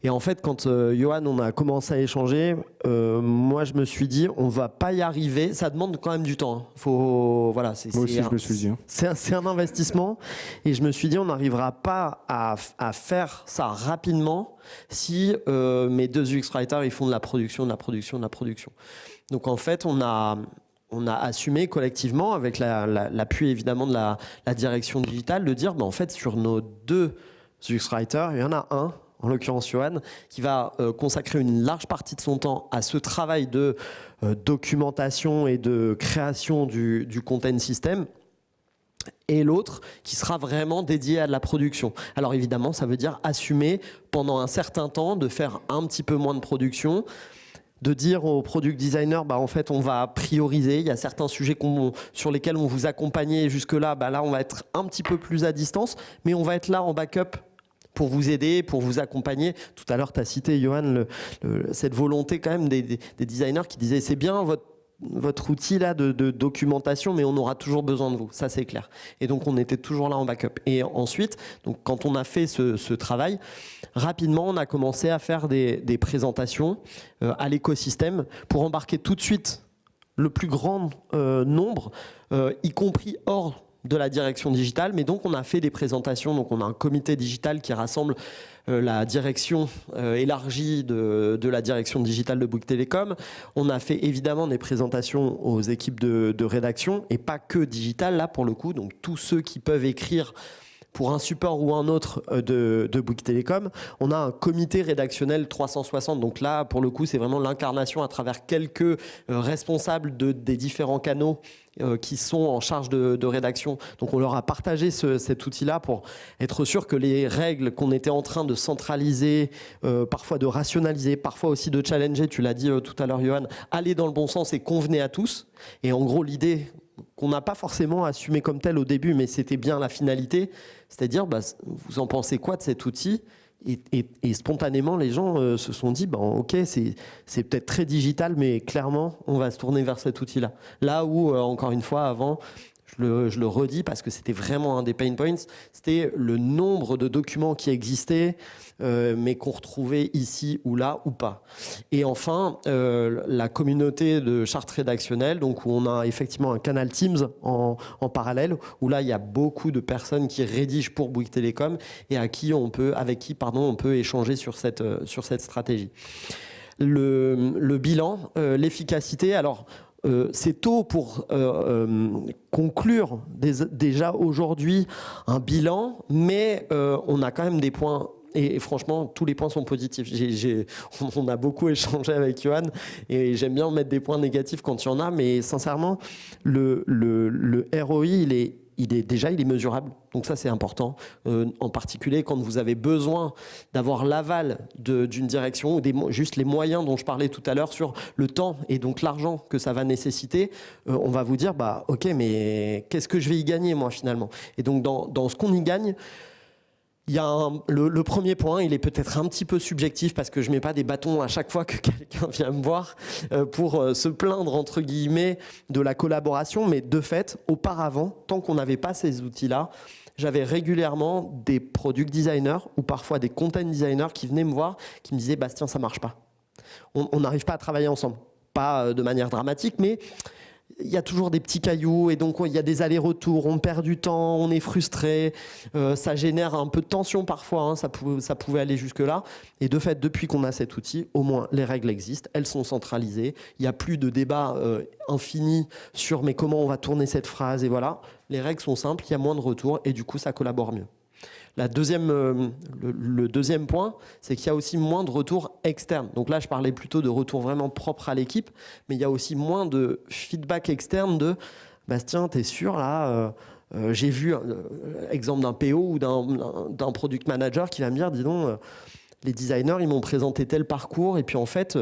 Et en fait, quand Johan, on a commencé à échanger, moi, je me suis dit, on va pas y arriver. Ça demande quand même du temps. Hein.
Moi aussi, je me suis dit.
C'est un investissement. Et je me suis dit, on n'arrivera pas à faire ça rapidement si mes 2 UX writers, ils font de la production. Donc, en fait, on a assumé collectivement, avec l'appui évidemment de la direction digitale, de dire, en fait, sur nos 2 UX writers, il y en a un, en l'occurrence Johan, qui va consacrer une large partie de son temps à ce travail de documentation et de création du content system, et l'autre qui sera vraiment dédié à de la production. Alors évidemment, ça veut dire assumer pendant un certain temps de faire un petit peu moins de production, de dire aux product designers, en fait, on va prioriser. Il y a certains sujets sur lesquels on vous accompagnait jusque-là. Là, on va être un petit peu plus à distance, mais on va être là en backup pour vous aider, pour vous accompagner. Tout à l'heure, tu as cité, Johan, cette volonté quand même des designers qui disaient, c'est bien votre outil là de documentation, mais on aura toujours besoin de vous, ça c'est clair. Et donc on était toujours là en backup. Et ensuite, donc, quand on a fait ce travail, rapidement on a commencé à faire des présentations à l'écosystème pour embarquer tout de suite le plus grand nombre, y compris hors de la direction digitale, mais donc on a fait des présentations. Donc on a un comité digital qui rassemble la direction élargie de la direction digitale de Bouygues Telecom. On a fait évidemment des présentations aux équipes de rédaction, et pas que digital là pour le coup, donc tous ceux qui peuvent écrire pour un support ou un autre de Bouygues Telecom. On a un comité rédactionnel 360, donc là pour le coup c'est vraiment l'incarnation à travers quelques responsables des différents canaux qui sont en charge de rédaction. Donc on leur a partagé cet outil-là pour être sûr que les règles qu'on était en train de centraliser, parfois de rationaliser, parfois aussi de challenger, tu l'as dit tout à l'heure Johan, allaient dans le bon sens et convenaient à tous. Et en gros l'idée qu'on n'a pas forcément assumé comme tel au début, mais c'était bien la finalité, c'est-à-dire vous en pensez quoi de cet outil ? Et spontanément, les gens se sont dit, ok, c'est peut-être très digital, mais clairement, on va se tourner vers cet outil-là. Là où, encore une fois, avant, je le redis parce que c'était vraiment un des pain points, c'était le nombre de documents qui existaient, mais qu'on retrouvait ici ou là ou pas. Et enfin, la communauté de charte rédactionnelle, donc où on a effectivement un canal Teams en parallèle, où là il y a beaucoup de personnes qui rédigent pour Bouygues Telecom et avec qui on peut échanger sur cette stratégie. Le bilan, l'efficacité, alors c'est tôt pour conclure déjà aujourd'hui un bilan, mais on a quand même des points. Et franchement, tous les points sont positifs. On a beaucoup échangé avec Johan et j'aime bien mettre des points négatifs quand il y en a, mais sincèrement, le ROI, il est mesurable. Donc ça, c'est important. En particulier quand vous avez besoin d'avoir l'aval d'une direction ou juste les moyens dont je parlais tout à l'heure sur le temps et donc l'argent que ça va nécessiter, on va vous dire, ok, mais qu'est-ce que je vais y gagner moi finalement ? Et donc dans ce qu'on y gagne, il y a le premier point, il est peut-être un petit peu subjectif parce que je mets pas des bâtons à chaque fois que quelqu'un vient me voir pour se plaindre entre guillemets de la collaboration, mais de fait, auparavant, tant qu'on n'avait pas ces outils-là, j'avais régulièrement des product designers ou parfois des content designers qui venaient me voir, qui me disaient « Bastien, ça marche pas. On n'arrive pas à travailler ensemble. » Pas de manière dramatique, mais il y a toujours des petits cailloux et donc il y a des allers-retours, on perd du temps, on est frustré, ça génère un peu de tension parfois, hein, ça pouvait aller jusque-là. Et de fait, depuis qu'on a cet outil, au moins les règles existent, elles sont centralisées, il n'y a plus de débat infini sur mais comment on va tourner cette phrase, et voilà, les règles sont simples, il y a moins de retours et du coup ça collabore mieux. Le deuxième point, c'est qu'il y a aussi moins de retours externes. Donc là, je parlais plutôt de retours vraiment propres à l'équipe, mais il y a aussi moins de feedback externe de « Bastien, t'es sûr là j'ai vu exemple d'un PO ou d'un product manager qui va me dire « Dis donc, les designers, ils m'ont présenté tel parcours et puis en fait...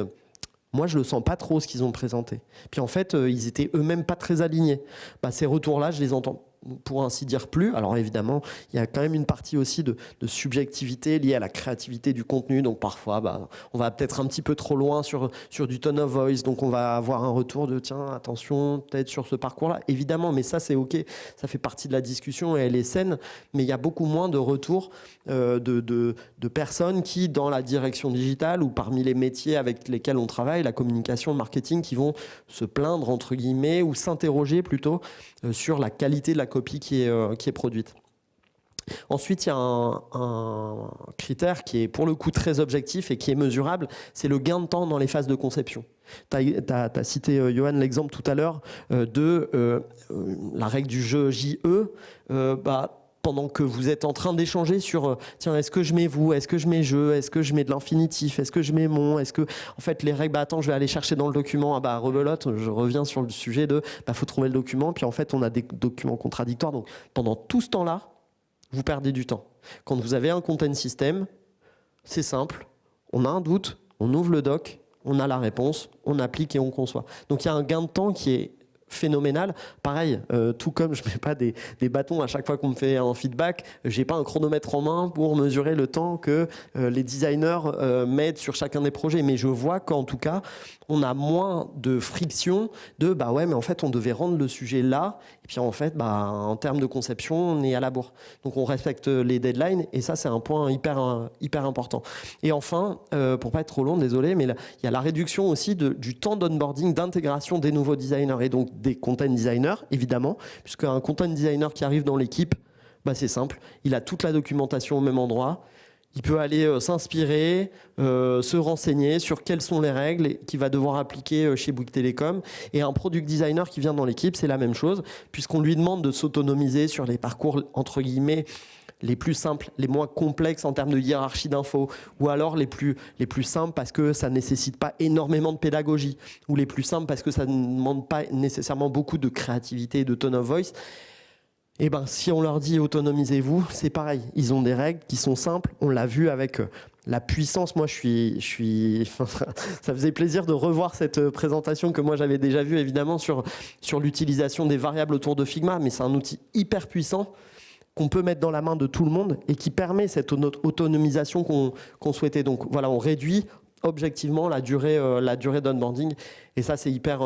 moi, je le sens pas trop ce qu'ils ont présenté. Puis en fait, ils étaient eux-mêmes pas très alignés. » Ces retours-là, je les entends pour ainsi dire plus. Alors évidemment, il y a quand même une partie aussi de subjectivité liée à la créativité du contenu. Donc parfois, on va peut-être un petit peu trop loin sur du tone of voice. Donc on va avoir un retour de tiens, attention, peut-être sur ce parcours-là. Évidemment, mais ça c'est OK. Ça fait partie de la discussion et elle est saine. Mais il y a beaucoup moins de retours de personnes qui, dans la direction digitale ou parmi les métiers avec lesquels on travaille, la communication, le marketing, qui vont se plaindre entre guillemets ou s'interroger plutôt sur la qualité de la copie qui est produite. Ensuite, il y a un critère qui est pour le coup très objectif et qui est mesurable, c'est le gain de temps dans les phases de conception. Tu as cité, Johan, l'exemple tout à l'heure de la règle du jeu JE. Pendant que vous êtes en train d'échanger sur tiens, est-ce que je mets vous, est-ce que je mets je, est-ce que je mets de l'infinitif, est-ce que je mets mon, est-ce que en fait les règles, attends, je vais aller chercher dans le document, rebelote, je reviens sur le sujet de faut trouver le document, puis en fait on a des documents contradictoires. Donc pendant tout ce temps-là, vous perdez du temps. Quand vous avez un content system, c'est simple, on a un doute, on ouvre le doc, on a la réponse, on applique et on conçoit. Donc il y a un gain de temps qui est phénoménal. Pareil, tout comme je ne mets pas des bâtons à chaque fois qu'on me fait un feedback, je n'ai pas un chronomètre en main pour mesurer le temps que les designers mettent sur chacun des projets. Mais je vois qu'en tout cas, on a moins de friction de ouais, mais en fait, on devait rendre le sujet là. Et puis en fait, en termes de conception, on est à la bourre. Donc on respecte les deadlines et ça, c'est un point hyper important. Et enfin, pour pas être trop long, désolé, mais il y a la réduction aussi du temps d'onboarding, d'intégration des nouveaux designers et donc des content designers, évidemment, puisque un content designer qui arrive dans l'équipe, c'est simple, il a toute la documentation au même endroit. Il peut aller s'inspirer, se renseigner sur quelles sont les règles qu'il va devoir appliquer chez Bouygues Télécom. Et un product designer qui vient dans l'équipe, c'est la même chose, puisqu'on lui demande de s'autonomiser sur les parcours, entre guillemets, les plus simples, les moins complexes en termes de hiérarchie d'infos, ou alors les plus simples parce que ça ne nécessite pas énormément de pédagogie, ou les plus simples parce que ça ne demande pas nécessairement beaucoup de créativité et de tone of voice. Et si on leur dit autonomisez-vous, c'est pareil. Ils ont des règles qui sont simples. On l'a vu avec la puissance. Moi, ça faisait plaisir de revoir cette présentation que moi j'avais déjà vue, évidemment, sur l'utilisation des variables autour de Figma. Mais c'est un outil hyper puissant qu'on peut mettre dans la main de tout le monde et qui permet cette autonomisation qu'on souhaitait. Donc voilà, on réduit objectivement la durée d'onboarding et ça c'est hyper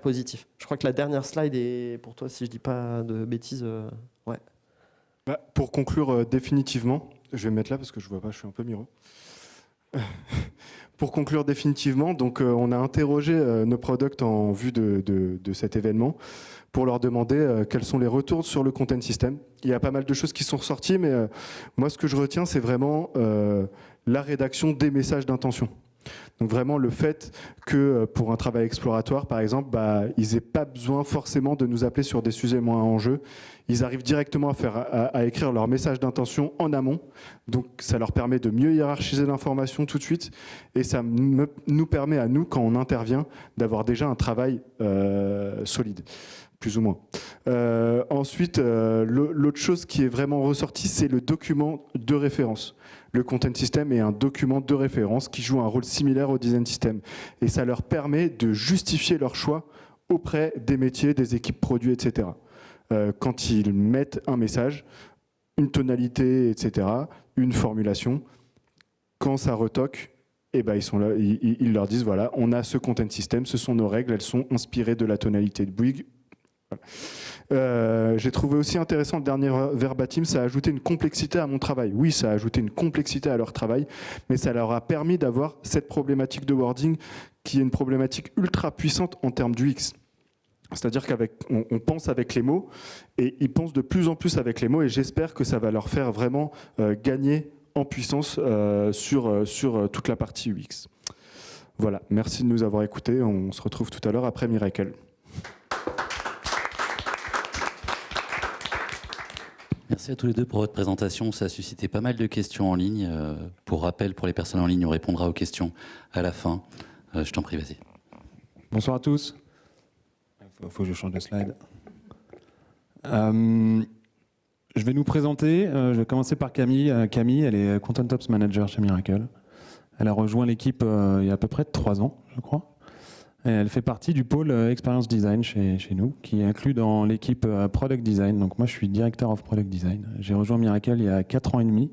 positif. Je crois que la dernière slide est pour toi, si je dis pas de bêtises. Ouais.
Pour conclure définitivement, je vais me mettre là parce que je vois pas, je suis un peu miro. Pour conclure définitivement, donc on a interrogé nos products en vue de cet événement pour leur demander quels sont les retours sur le content system. Il y a pas mal de choses qui sont ressorties, mais moi ce que je retiens, c'est vraiment la rédaction des messages d'intention. Donc vraiment le fait que pour un travail exploratoire, par exemple, ils n'aient pas besoin forcément de nous appeler sur des sujets moins en jeu. Ils arrivent directement à écrire leur message d'intention en amont. Donc ça leur permet de mieux hiérarchiser l'information tout de suite. Et ça nous permet à nous, quand on intervient, d'avoir déjà un travail solide. Plus ou moins. Ensuite, l'autre chose qui est vraiment ressortie, c'est le document de référence. Le content system est un document de référence qui joue un rôle similaire au design system. Et ça leur permet de justifier leur choix auprès des métiers, des équipes produits, etc. Quand ils mettent un message, une tonalité, etc., une formulation, quand ça retoque, ils sont là, ils leur disent, voilà, on a ce content system, ce sont nos règles, elles sont inspirées de la tonalité de Bouygues. J'ai trouvé aussi intéressant le dernier verbatim, ça a ajouté une complexité à mon travail. Oui, ça a ajouté une complexité à leur travail, mais ça leur a permis d'avoir cette problématique de wording qui est une problématique ultra puissante en termes d'UX. C'est-à-dire qu'on pense avec les mots, et ils pensent de plus en plus avec les mots, et j'espère que ça va leur faire vraiment gagner en puissance sur toute la partie UX. Voilà, merci de nous avoir écoutés. On se retrouve tout à l'heure après Miracle.
Merci à tous les deux pour votre présentation. Ça a suscité pas mal de questions en ligne. Pour rappel, pour les personnes en ligne, on répondra aux questions à la fin. Je t'en prie, vas-y.
Bonsoir à tous. Il faut que je change de slide. Je vais nous présenter. Je vais commencer par Camille. Camille, elle est Content Ops Manager chez Miracle. Elle a rejoint l'équipe il y a à peu près 3 ans, je crois. Et elle fait partie du pôle Experience Design chez nous, qui est inclus dans l'équipe Product Design. Donc moi, je suis Director of Product Design. J'ai rejoint Miracle il y a 4 ans et demi.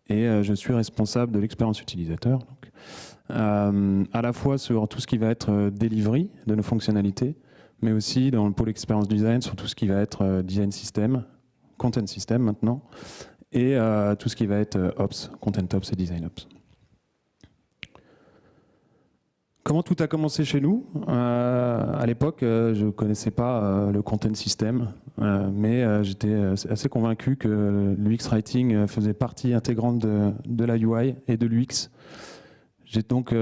Et je suis responsable de l'expérience utilisateur. Donc, à la fois sur tout ce qui va être delivery de nos fonctionnalités, mais aussi dans le pôle Experience Design sur tout ce qui va être Design System, Content System maintenant, et tout ce qui va être Ops, Content Ops et Design Ops. Comment tout a commencé chez nous ? À l'époque, je ne connaissais pas le Content System, mais j'étais assez convaincu que l'UX Writing faisait partie intégrante de la UI et de l'UX. J'ai donc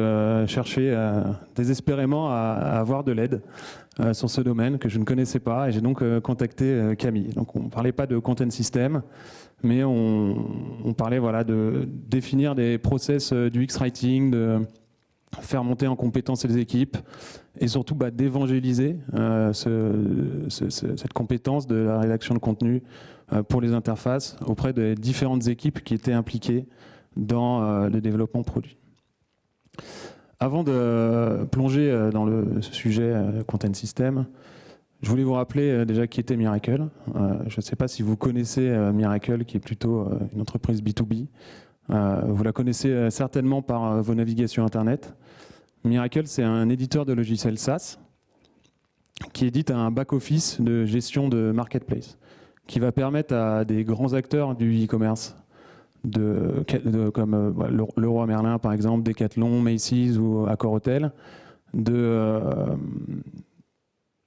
cherché désespérément à avoir de l'aide sur ce domaine que je ne connaissais pas, et j'ai donc contacté Camille. Donc on ne parlait pas de Content System, mais on parlait voilà, de définir des process du UX Writing, de faire monter en compétence les équipes, et surtout d'évangéliser cette compétence de la rédaction de contenu pour les interfaces auprès des différentes équipes qui étaient impliquées dans le développement produit. Avant de plonger dans le sujet Content System, je voulais vous rappeler déjà qui était Miracle. Je ne sais pas si vous connaissez Miracle, qui est plutôt une entreprise B2B. Vous la connaissez certainement par vos navigations Internet. Miracle, c'est un éditeur de logiciels SaaS qui édite un back-office de gestion de marketplace qui va permettre à des grands acteurs du e-commerce, comme Leroy Merlin par exemple, Decathlon, Macy's ou Accor Hotel,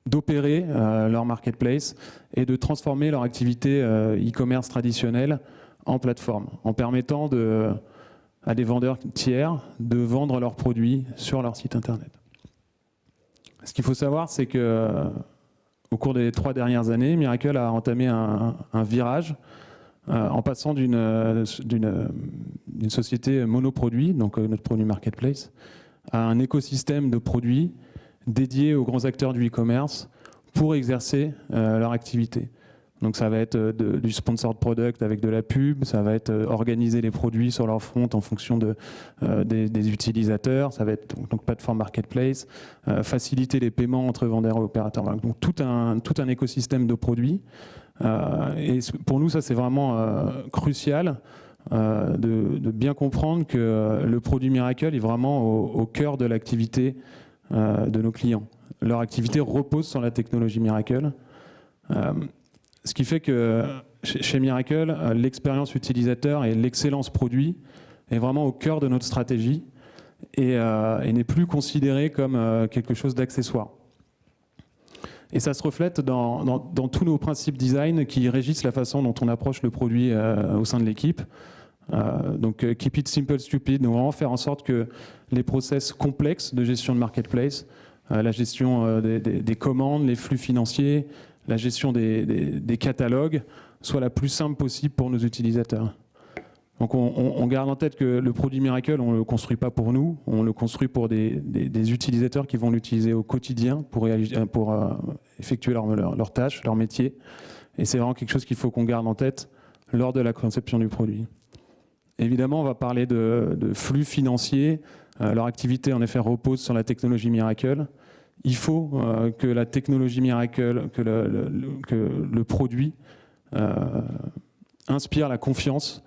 d'opérer leur marketplace et de transformer leur activité e-commerce traditionnelle en plateforme, en permettant à des vendeurs tiers de vendre leurs produits sur leur site internet. Ce qu'il faut savoir, c'est que au cours des 3 dernières années, Miracle a entamé un virage en passant d'une société monoproduit, donc notre produit marketplace, à un écosystème de produits dédiés aux grands acteurs du e-commerce pour exercer leur activité. Donc ça va être du sponsored product avec de la pub, ça va être organiser les produits sur leur front en fonction des utilisateurs, ça va être donc plateforme marketplace, faciliter les paiements entre vendeurs et opérateurs. Donc tout un écosystème de produits. Et pour nous, ça c'est vraiment crucial de bien comprendre que le produit Miracle est vraiment au cœur de l'activité de nos clients. Leur activité repose sur la technologie Miracle. Ce qui fait que chez Miracle, l'expérience utilisateur et l'excellence produit est vraiment au cœur de notre stratégie et n'est plus considéré comme quelque chose d'accessoire. Et ça se reflète dans tous nos principes design qui régissent la façon dont on approche le produit au sein de l'équipe. Donc keep it simple, stupid, donc vraiment faire en sorte que les process complexes de gestion de marketplace, la gestion des commandes, les flux financiers, la gestion des catalogues soit la plus simple possible pour nos utilisateurs. Donc on garde en tête que le produit Miracle, on ne le construit pas pour nous, on le construit pour des utilisateurs qui vont l'utiliser au quotidien pour effectuer leurs tâches, leur métier. Et c'est vraiment quelque chose qu'il faut qu'on garde en tête lors de la conception du produit. Évidemment, on va parler de flux financiers. Leur activité, en effet, repose sur la technologie Miracle. Il faut que la technologie Miracle, que le produit inspire la confiance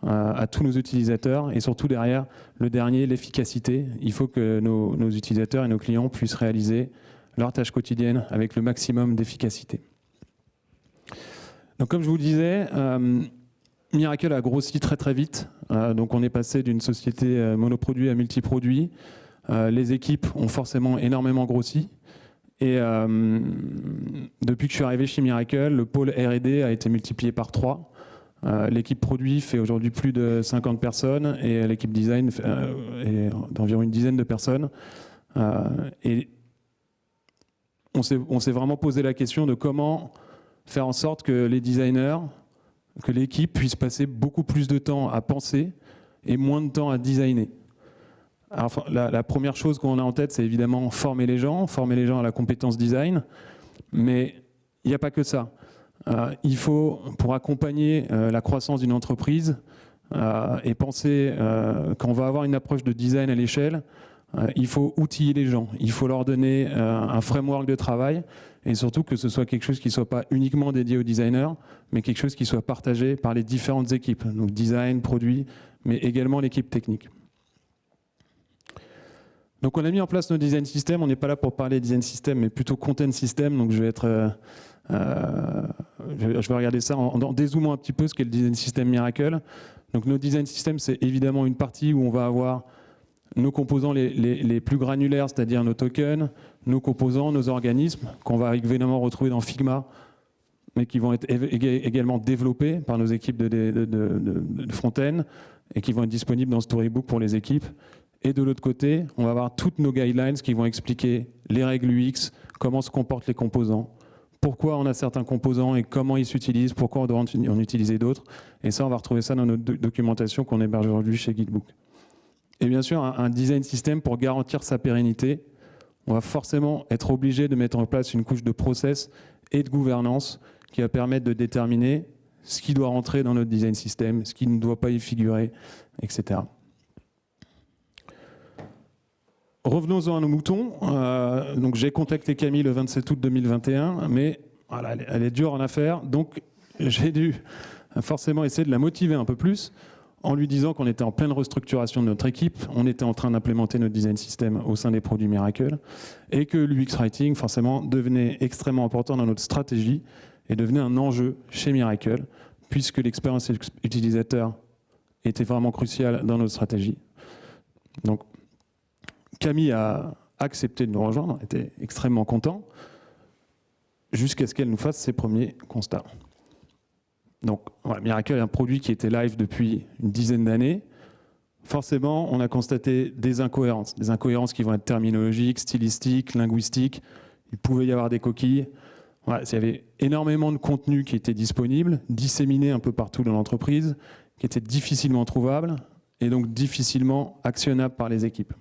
à tous nos utilisateurs et surtout derrière, le dernier, l'efficacité. Il faut que nos utilisateurs et nos clients puissent réaliser leurs tâches quotidiennes avec le maximum d'efficacité. Donc comme je vous le disais, Miracle a grossi très très vite. Donc on est passé d'une société monoproduit à multiproduit. Les équipes ont forcément énormément grossi Et depuis que je suis arrivé chez Miracle, le pôle R&D a été multiplié par 3. L'équipe produit fait aujourd'hui plus de 50 personnes et l'équipe design est d'environ une dizaine de personnes. Et on s'est vraiment posé la question de comment faire en sorte que les designers, que l'équipe puisse passer beaucoup plus de temps à penser et moins de temps à designer. Alors, la première chose qu'on a en tête, c'est évidemment former les gens à la compétence design, mais il n'y a pas que ça. Il faut, pour accompagner la croissance d'une entreprise et penser qu'on va avoir une approche de design à l'échelle, il faut outiller les gens, il faut leur donner un framework de travail et surtout que ce soit quelque chose qui ne soit pas uniquement dédié aux designers, mais quelque chose qui soit partagé par les différentes équipes, donc design, produit, mais également l'équipe technique. Donc on a mis en place nos design systems, on n'est pas là pour parler design system, mais plutôt content system, donc je vais regarder ça en dézoomant un petit peu ce qu'est le design system Miracle. Donc nos design systems, c'est évidemment une partie où on va avoir nos composants les plus granulaires, c'est-à-dire nos tokens, nos composants, nos organismes, qu'on va évidemment retrouver dans Figma, mais qui vont être également développés par nos équipes de front-end et qui vont être disponibles dans Storybook pour les équipes. Et de l'autre côté, on va avoir toutes nos guidelines qui vont expliquer les règles UX, comment se comportent les composants, pourquoi on a certains composants et comment ils s'utilisent, pourquoi on doit en utiliser d'autres. Et ça, on va retrouver ça dans notre documentation qu'on héberge aujourd'hui chez Guidebook. Et bien sûr, un design system, pour garantir sa pérennité, on va forcément être obligé de mettre en place une couche de process et de gouvernance qui va permettre de déterminer ce qui doit rentrer dans notre design system, ce qui ne doit pas y figurer, etc. Revenons-en à nos moutons. Donc j'ai contacté Camille le 27 août 2021, mais voilà, elle est dure en affaires, donc j'ai dû forcément essayer de la motiver un peu plus en lui disant qu'on était en pleine restructuration de notre équipe, on était en train d'implémenter notre design system au sein des produits Miracle, et que l'UX Writing, forcément, devenait extrêmement important dans notre stratégie et devenait un enjeu chez Miracle, puisque l'expérience utilisateur était vraiment cruciale dans notre stratégie. Donc, Camille a accepté de nous rejoindre, était extrêmement content, jusqu'à ce qu'elle nous fasse ses premiers constats. Donc, voilà, Miracle est un produit qui était live depuis une dizaine d'années. Forcément, on a constaté des incohérences qui vont être terminologiques, stylistiques, linguistiques. Il pouvait y avoir des coquilles. Voilà, il y avait énormément de contenu qui était disponible, disséminé un peu partout dans l'entreprise, qui était difficilement trouvable et donc difficilement actionnable par les équipes.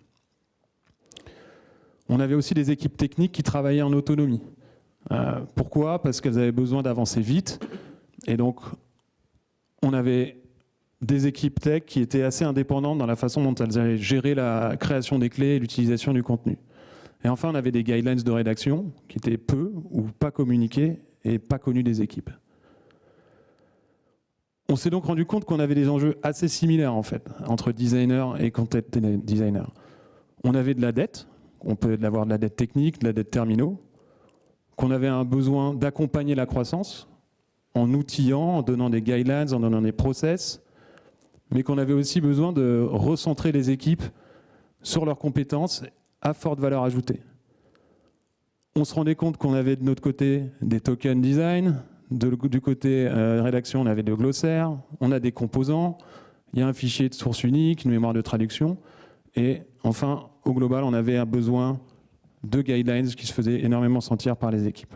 On avait aussi des équipes techniques qui travaillaient en autonomie. Pourquoi ? Parce qu'elles avaient besoin d'avancer vite. Et donc, on avait des équipes tech qui étaient assez indépendantes dans la façon dont elles allaient gérer la création des clés et l'utilisation du contenu. Et enfin, on avait des guidelines de rédaction qui étaient peu ou pas communiquées et pas connues des équipes. On s'est donc rendu compte qu'on avait des enjeux assez similaires en fait, entre designers et content designers. On avait de la dette, on peut avoir de la dette technique, de la dette terminaux, qu'on avait un besoin d'accompagner la croissance en outillant, en donnant des guidelines, en donnant des process, mais qu'on avait aussi besoin de recentrer les équipes sur leurs compétences à forte valeur ajoutée. On se rendait compte qu'on avait de notre côté des tokens design, du côté rédaction, on avait des glossaires, on a des composants, il y a un fichier de source unique, une mémoire de traduction, et enfin, au global, on avait un besoin de guidelines qui se faisaient énormément sentir par les équipes.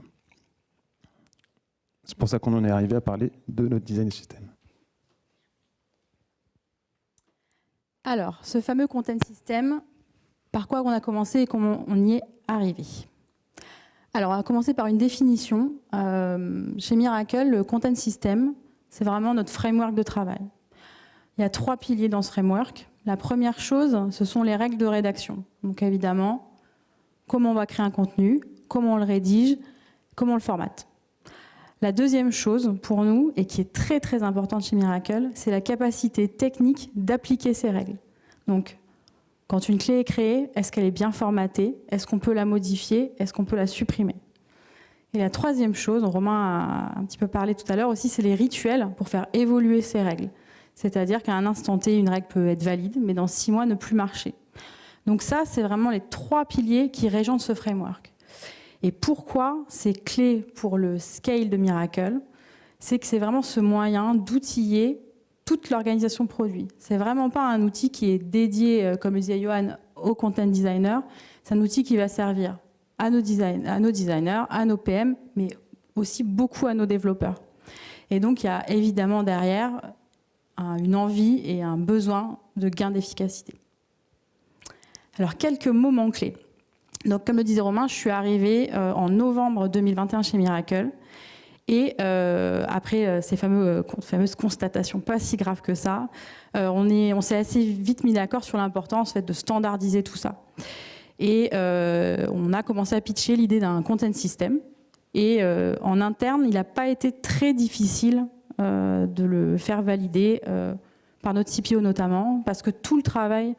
C'est pour ça qu'on en est arrivé à parler de notre design system.
Alors, ce fameux content system, par quoi on a commencé et comment on y est arrivé ? Alors, on va commencer par une définition. Chez Miracle, le content system, c'est vraiment notre framework de travail. Il y a 3 piliers dans ce framework. La première chose, ce sont les règles de rédaction. Donc évidemment, comment on va créer un contenu, comment on le rédige, comment on le formate. La deuxième chose pour nous, et qui est très très importante chez Miracle, c'est la capacité technique d'appliquer ces règles. Donc, quand une clé est créée, est-ce qu'elle est bien formatée ? Est-ce qu'on peut la modifier ? Est-ce qu'on peut la supprimer ? Et la troisième chose, Romain a un petit peu parlé tout à l'heure aussi, c'est les rituels pour faire évoluer ces règles. C'est-à-dire qu'à un instant T, une règle peut être valide, mais dans 6 mois, ne plus marcher. Donc ça, c'est vraiment les 3 piliers qui régentent ce framework. Et pourquoi c'est clé pour le scale de Miracle? C'est que c'est vraiment ce moyen d'outiller toute l'organisation produit. C'est vraiment pas un outil qui est dédié, comme le disait Johan, aux content designers. C'est un outil qui va servir à nos designers, à nos PM, mais aussi beaucoup à nos développeurs. Et donc, il y a évidemment derrière une envie et un besoin de gain d'efficacité. Alors, quelques moments clés. Donc, comme le disait Romain, je suis arrivée en novembre 2021 chez Miracle. Et après ces fameuses constatations pas si graves que ça, on s'est assez vite mis d'accord sur l'importance en fait, de standardiser tout ça. Et on a commencé à pitcher l'idée d'un content system. Et en interne, il n'a pas été très difficile de le faire valider par notre CPO notamment, parce que tout le travail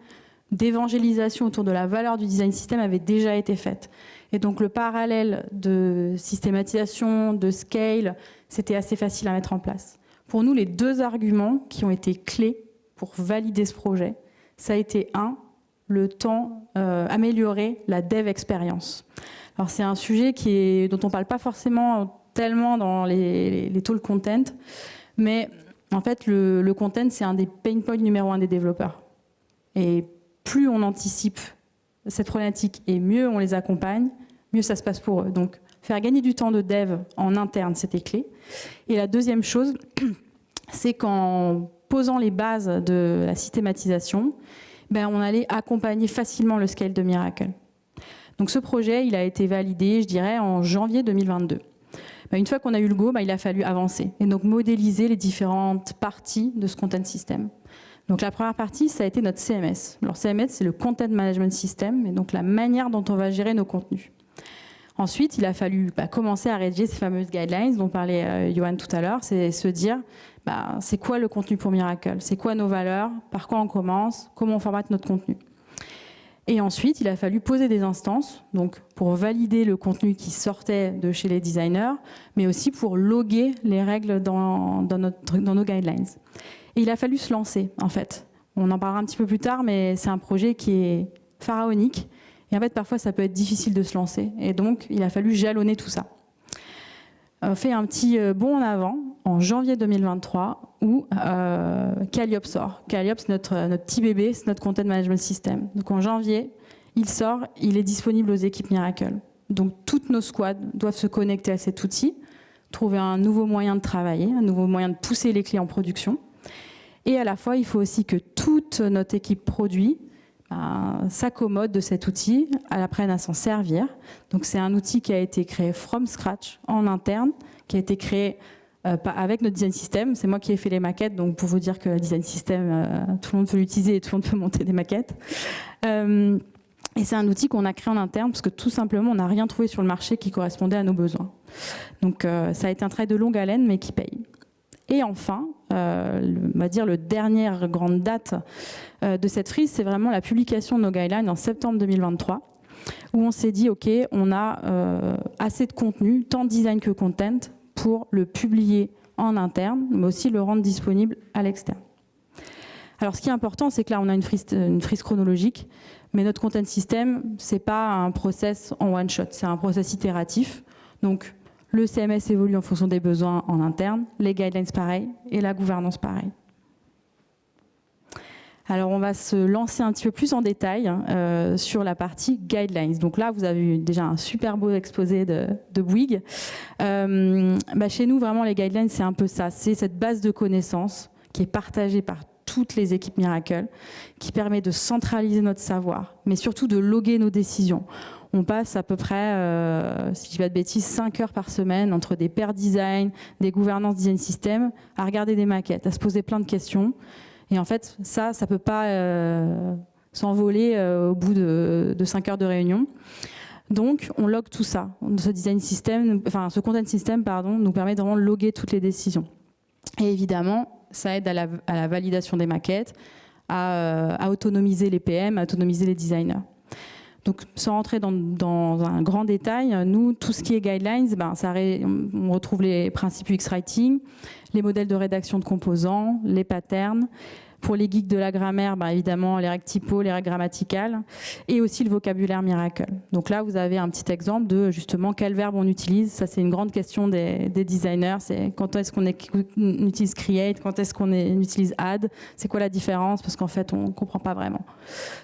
d'évangélisation autour de la valeur du design system avait déjà été fait. Et donc le parallèle de systématisation, de scale, c'était assez facile à mettre en place. Pour nous, les deux arguments qui ont été clés pour valider ce projet, ça a été le temps, améliorer la dev expérience. Alors c'est un sujet dont on ne parle pas forcément tellement dans les talk content, mais en fait le content c'est un des pain points numéro 1 des développeurs. Et plus on anticipe cette problématique et mieux on les accompagne, mieux ça se passe pour eux. Donc faire gagner du temps de dev en interne, c'était clé. Et la deuxième chose, c'est qu'en posant les bases de la systématisation, on allait accompagner facilement le scale de Miracle. Donc ce projet, il a été validé, je dirais, en janvier 2022. Une fois qu'on a eu le go, il a fallu avancer et donc modéliser les différentes parties de ce content system. Donc la première partie, ça a été notre CMS. Alors CMS, c'est le Content Management System, et donc la manière dont on va gérer nos contenus. Ensuite, il a fallu commencer à rédiger ces fameuses guidelines dont parlait Johan tout à l'heure, c'est se dire c'est quoi le contenu pour Miracle, c'est quoi nos valeurs, par quoi on commence, comment on formate notre contenu. Et ensuite, il a fallu poser des instances, donc pour valider le contenu qui sortait de chez les designers, mais aussi pour loguer les règles dans nos guidelines. Et il a fallu se lancer, en fait. On en parlera un petit peu plus tard, mais c'est un projet qui est pharaonique. Et en fait, parfois, ça peut être difficile de se lancer. Et donc, il a fallu jalonner tout ça. On fait un petit bond en avant, en janvier 2023, où Calliope sort. Calliope, c'est notre petit bébé, c'est notre Content Management System. Donc en janvier, il sort, il est disponible aux équipes Miracle. Donc toutes nos squads doivent se connecter à cet outil, trouver un nouveau moyen de travailler, un nouveau moyen de pousser les clés en production. Et à la fois, il faut aussi que toute notre équipe produit s'accommode de cet outil, apprenne à s'en servir. Donc c'est un outil qui a été créé from scratch, en interne, qui a été créé avec notre design system. C'est moi qui ai fait les maquettes, donc pour vous dire que le design system, tout le monde peut l'utiliser et tout le monde peut monter des maquettes. Et c'est un outil qu'on a créé en interne parce que tout simplement, on n'a rien trouvé sur le marché qui correspondait à nos besoins. Donc ça a été un travail de longue haleine, mais qui paye. Et enfin, on va dire le dernière grande date de cette frise, c'est vraiment la publication de nos guidelines en septembre 2023, où on s'est dit, OK, on a assez de contenu, tant design que content, pour le publier en interne, mais aussi le rendre disponible à l'externe. Alors ce qui est important, c'est que là, on a une frise chronologique, mais notre content system, c'est pas un process en one shot, c'est un process itératif. Donc, le CMS évolue en fonction des besoins en interne, les guidelines pareil, et la gouvernance pareil. Alors on va se lancer un petit peu plus en détail sur la partie guidelines. Donc là, vous avez eu déjà un super beau exposé de Bouygues. Chez nous, vraiment, les guidelines, c'est un peu ça. C'est cette base de connaissances qui est partagée par toutes les équipes Miracle, qui permet de centraliser notre savoir, mais surtout de loguer nos décisions. On passe à peu près, si je ne dis pas de bêtises, 5 heures par semaine entre des pairs design, des gouvernances design system, à regarder des maquettes, à se poser plein de questions. Et en fait, ça ne peut pas s'envoler au bout de 5 heures de réunion. Donc, on log tout ça. Ce design system, enfin, ce content system, nous permet de vraiment loguer toutes les décisions. Et évidemment, ça aide à la validation des maquettes, à autonomiser les PM, à autonomiser les designers. Donc, sans rentrer dans un grand détail, nous, tout ce qui est guidelines, on retrouve les principes UX Writing, les modèles de rédaction de composants, les patterns. Pour les geeks de la grammaire, évidemment, les règles typo, les règles grammaticales, et aussi le vocabulaire Miracle. Donc là, vous avez un petit exemple de justement quel verbe on utilise. Ça, c'est une grande question des designers. C'est quand est-ce qu'on utilise create, quand est-ce qu'on utilise add, c'est quoi la différence, parce qu'en fait, on ne comprend pas vraiment.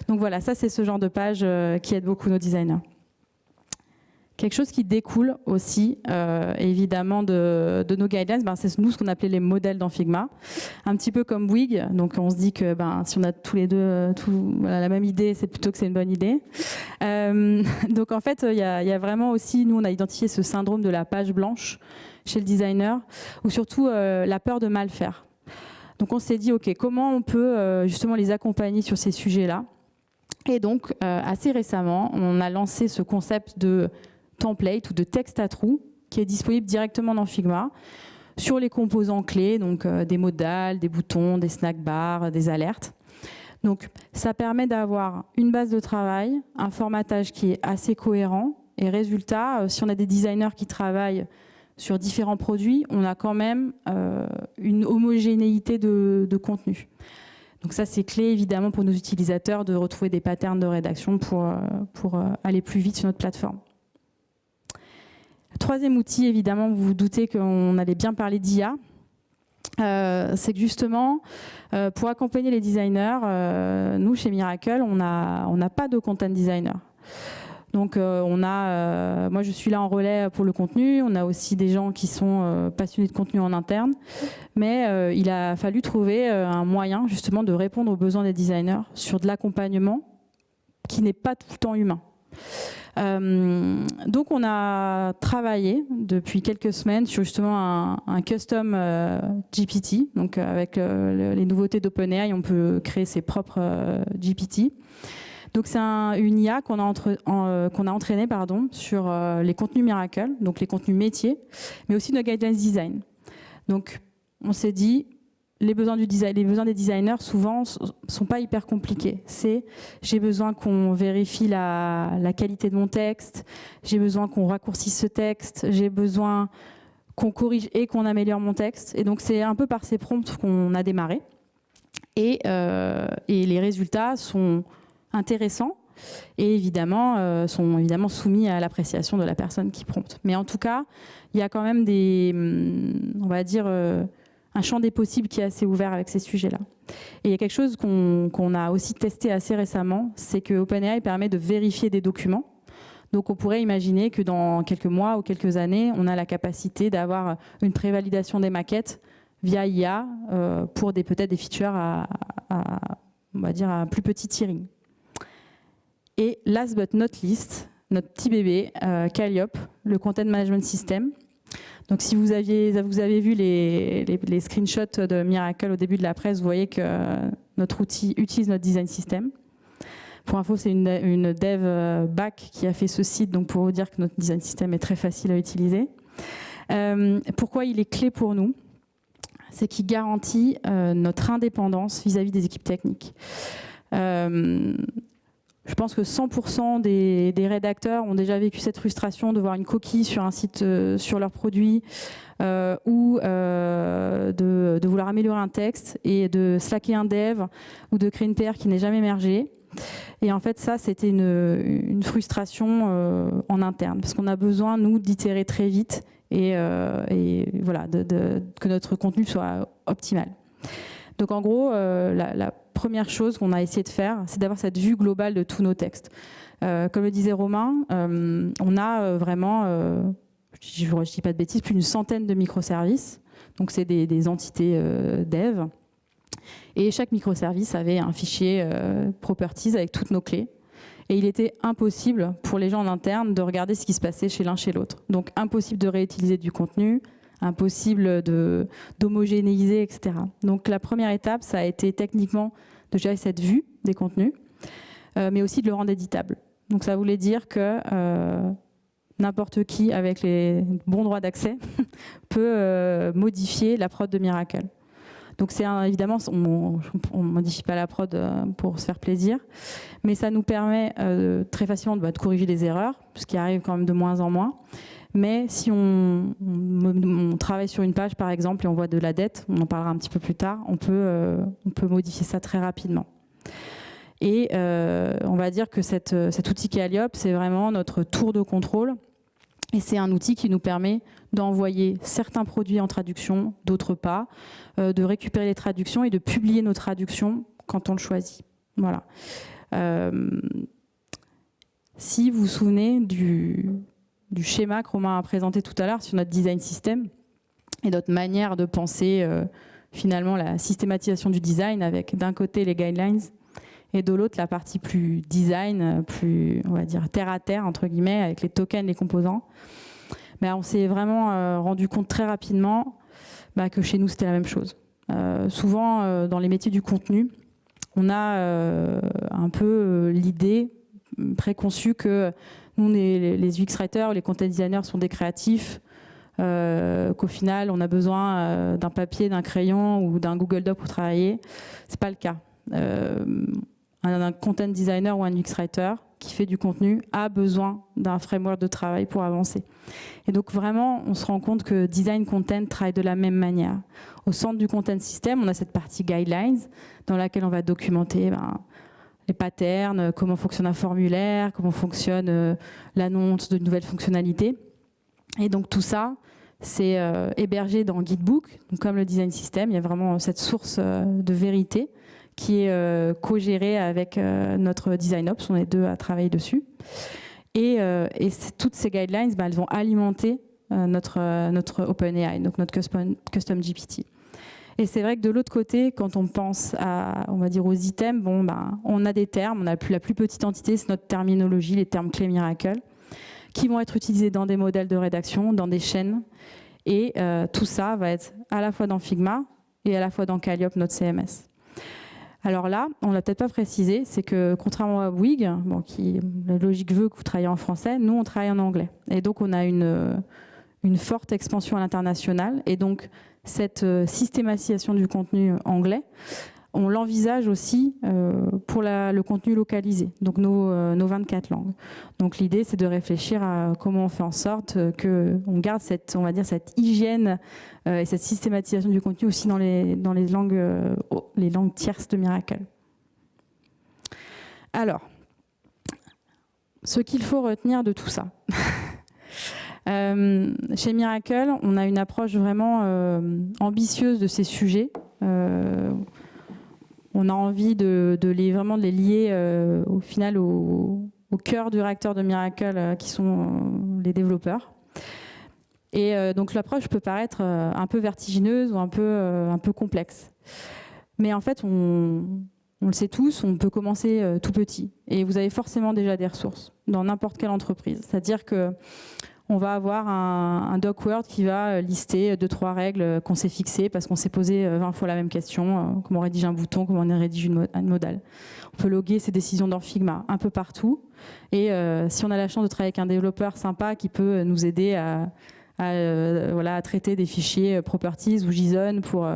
Donc voilà, ça, c'est ce genre de page qui aide beaucoup nos designers. Quelque chose qui découle aussi, évidemment, de nos guidelines, c'est nous ce qu'on appelait les modèles dans Figma. Un petit peu comme Wig, donc on se dit que si on a tous les deux la même idée, c'est plutôt que c'est une bonne idée. Donc en fait, il y a vraiment aussi, nous on a identifié ce syndrome de la page blanche chez le designer, ou surtout la peur de mal faire. Donc on s'est dit, ok, comment on peut justement les accompagner sur ces sujets-là. Et donc, assez récemment, on a lancé ce concept de template ou de texte à trous qui est disponible directement dans Figma sur les composants clés, donc des modals, des boutons, des snack bars, des alertes. Donc ça permet d'avoir une base de travail, un formatage qui est assez cohérent et résultat, si on a des designers qui travaillent sur différents produits, on a quand même une homogénéité de contenu. Donc ça, c'est clé évidemment pour nos utilisateurs de retrouver des patterns de rédaction pour aller plus vite sur notre plateforme. Troisième outil, évidemment, vous vous doutez qu'on allait bien parler d'IA. C'est que justement, pour accompagner les designers, nous, chez Miracle, on n'a pas de content designer. Donc, moi, je suis là en relais pour le contenu. On a aussi des gens qui sont passionnés de contenu en interne. Mais il a fallu trouver un moyen, justement, de répondre aux besoins des designers sur de l'accompagnement qui n'est pas tout le temps humain. Donc on a travaillé depuis quelques semaines sur justement un custom GPT. Donc avec les nouveautés d'OpenAI, on peut créer ses propres GPT. Donc c'est une IA qu'on a entraînée sur les contenus Miracle, donc les contenus métiers, mais aussi nos guidelines design. Donc on s'est dit, les besoins des designers souvent sont pas hyper compliqués. J'ai besoin qu'on vérifie la qualité de mon texte, j'ai besoin qu'on raccourcisse ce texte, j'ai besoin qu'on corrige et qu'on améliore mon texte. Et donc c'est un peu par ces prompts qu'on a démarré. Et les résultats sont intéressants et évidemment sont évidemment soumis à l'appréciation de la personne qui prompte. Mais en tout cas, il y a quand même on va dire un champ des possibles qui est assez ouvert avec ces sujets-là. Et il y a quelque chose qu'on a aussi testé assez récemment, c'est que OpenAI permet de vérifier des documents. Donc on pourrait imaginer que dans quelques mois ou quelques années, on a la capacité d'avoir une prévalidation des maquettes via IA pour peut-être des features on va dire à plus petit tiering. Et last but not least, notre petit bébé, Calliope, le Content Management System. Donc si vous avez vu les screenshots de Miracle au début de la presse, vous voyez que notre outil utilise notre design system. Pour info, c'est une dev back qui a fait ce site, donc pour vous dire que notre design system est très facile à utiliser. Pourquoi il est clé pour nous ? C'est qu'il garantit notre indépendance vis-à-vis des équipes techniques. Je pense que 100% des rédacteurs ont déjà vécu cette frustration de voir une coquille sur un site, sur leur produit, ou de vouloir améliorer un texte et de slacker un dev ou de créer une PR qui n'est jamais émergée. Et en fait, ça, c'était une frustration en interne, parce qu'on a besoin, nous, d'itérer très vite et voilà, que notre contenu soit optimal. Donc en gros, la première chose qu'on a essayé de faire, c'est d'avoir cette vue globale de tous nos textes. Comme le disait Romain, on a vraiment, je ne dis pas de bêtises, plus d'une centaine de microservices. Donc c'est des entités dev. Et chaque microservice avait un fichier properties avec toutes nos clés. Et il était impossible pour les gens en interne de regarder ce qui se passait chez l'un chez l'autre. Donc impossible de réutiliser du contenu, impossible d'homogénéiser, etc. Donc la première étape, ça a été techniquement de gérer cette vue des contenus, mais aussi de le rendre éditable. Donc ça voulait dire que n'importe qui, avec les bons droits d'accès, peut modifier la prod de Miracle. Donc c'est évidemment, on ne modifie pas la prod pour se faire plaisir, mais ça nous permet très facilement de corriger des erreurs, ce qui arrive quand même de moins en moins. Mais si on on travaille sur une page, par exemple, et on voit de la dette, on en parlera un petit peu plus tard, on peut modifier ça très rapidement. Et on va dire que cet outil Calliope, c'est vraiment notre tour de contrôle. Et c'est un outil qui nous permet d'envoyer certains produits en traduction, d'autres pas, de récupérer les traductions et de publier nos traductions quand on le choisit. Voilà. Si vous vous souvenez du schéma que Romain a présenté tout à l'heure sur notre design system et notre manière de penser finalement la systématisation du design avec d'un côté les guidelines et de l'autre la partie plus design, plus on va dire terre à terre entre guillemets avec les tokens, les composants, on s'est vraiment rendu compte très rapidement que chez nous c'était la même chose. Souvent dans les métiers du contenu, on a un peu l'idée préconçue que nous les UX writers, les content designers sont des créatifs, qu'au final on a besoin d'un papier, d'un crayon ou d'un Google Doc pour travailler. C'est pas le cas. Un content designer ou un UX writer qui fait du contenu a besoin d'un framework de travail pour avancer. Et donc vraiment, on se rend compte que design content travaille de la même manière. Au centre du content system, on a cette partie guidelines dans laquelle on va documenter les patterns, comment fonctionne un formulaire, comment fonctionne l'annonce de nouvelles fonctionnalités. Et donc tout ça, c'est hébergé dans Gitbook. Donc, comme le design system, il y a vraiment cette source de vérité qui est co-gérée avec notre design ops. On est deux à travailler dessus. Et toutes ces guidelines, elles vont alimenter notre OpenAI, donc notre custom GPT. Et c'est vrai que de l'autre côté, quand on pense on va dire aux items, on a des termes, on a la plus petite entité, c'est notre terminologie, les termes clés Miracle, qui vont être utilisés dans des modèles de rédaction, dans des chaînes. Et tout ça va être à la fois dans Figma et à la fois dans Calliope, notre CMS. Alors là, on ne l'a peut-être pas précisé, c'est que contrairement à Bouygues, qui la logique veut que vous travaillez en français, nous on travaille en anglais. Et donc on a une forte expansion à l'international. Et donc cette systématisation du contenu anglais, on l'envisage aussi pour le contenu localisé, donc nos 24 langues. Donc l'idée, c'est de réfléchir à comment on fait en sorte qu'on garde cette hygiène et cette systématisation du contenu aussi dans les langues tierces de Miracle. Alors, ce qu'il faut retenir de tout ça. Chez Miracle, on a une approche vraiment ambitieuse de ces sujets. On a envie de les lier au final au cœur du réacteur de Miracle, qui sont les développeurs. Et donc l'approche peut paraître un peu vertigineuse ou un peu complexe. Mais en fait, on le sait tous, on peut commencer tout petit. Et vous avez forcément déjà des ressources dans n'importe quelle entreprise. C'est-à-dire que on va avoir un doc Word qui va lister 2-3 règles qu'on s'est fixées parce qu'on s'est posé 20 fois la même question, comment on rédige un bouton, comment on rédige une modale. On peut loguer ses décisions dans Figma un peu partout. Et si on a la chance de travailler avec un développeur sympa qui peut nous aider à traiter des fichiers properties ou JSON pour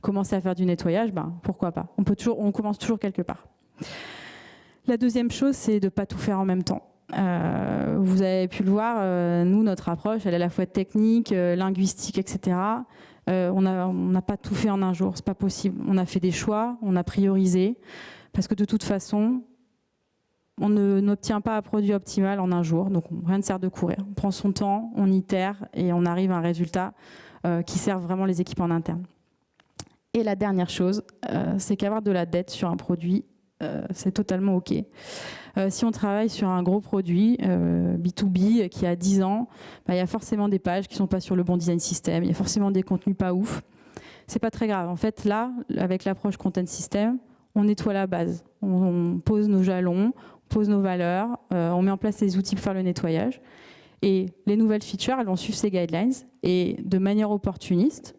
commencer à faire du nettoyage, pourquoi pas. On commence toujours quelque part. La deuxième chose, c'est de ne pas tout faire en même temps. Vous avez pu le voir, nous, notre approche, elle est à la fois technique, linguistique, etc. On n'a pas tout fait en un jour, c'est pas possible. On a fait des choix, on a priorisé, parce que de toute façon, on n'obtient pas un produit optimal en un jour, donc rien ne sert de courir. On prend son temps, on itère et on arrive à un résultat qui sert vraiment les équipes en interne. Et la dernière chose, c'est qu'avoir de la dette sur un produit, c'est totalement OK. Si on travaille sur un gros produit B2B qui a 10 ans, il y a forcément des pages qui ne sont pas sur le bon design system, il y a forcément des contenus pas ouf. C'est pas très grave. En fait, là, avec l'approche content system, on nettoie la base. On pose nos jalons, on pose nos valeurs, on met en place les outils pour faire le nettoyage. Et les nouvelles features, elles vont suivre ces guidelines. Et de manière opportuniste,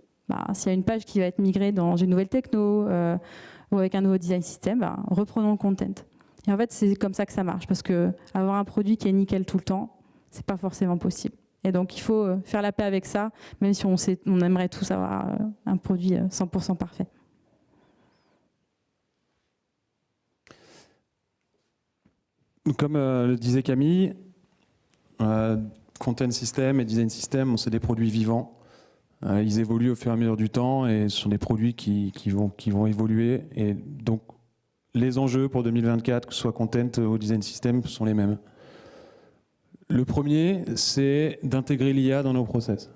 s'il y a une page qui va être migrée dans une nouvelle techno ou avec un nouveau design system, reprenons le content. Et en fait, c'est comme ça que ça marche, parce que avoir un produit qui est nickel tout le temps, c'est pas forcément possible. Et donc, il faut faire la paix avec ça, même si on aimerait tous avoir un produit 100% parfait.
Comme le disait Camille, Content System et Design System, c'est des produits vivants. Ils évoluent au fur et à mesure du temps et ce sont des produits qui vont évoluer. Et donc, les enjeux pour 2024, que ce soit content ou design system, sont les mêmes. Le premier, c'est d'intégrer l'IA dans nos process.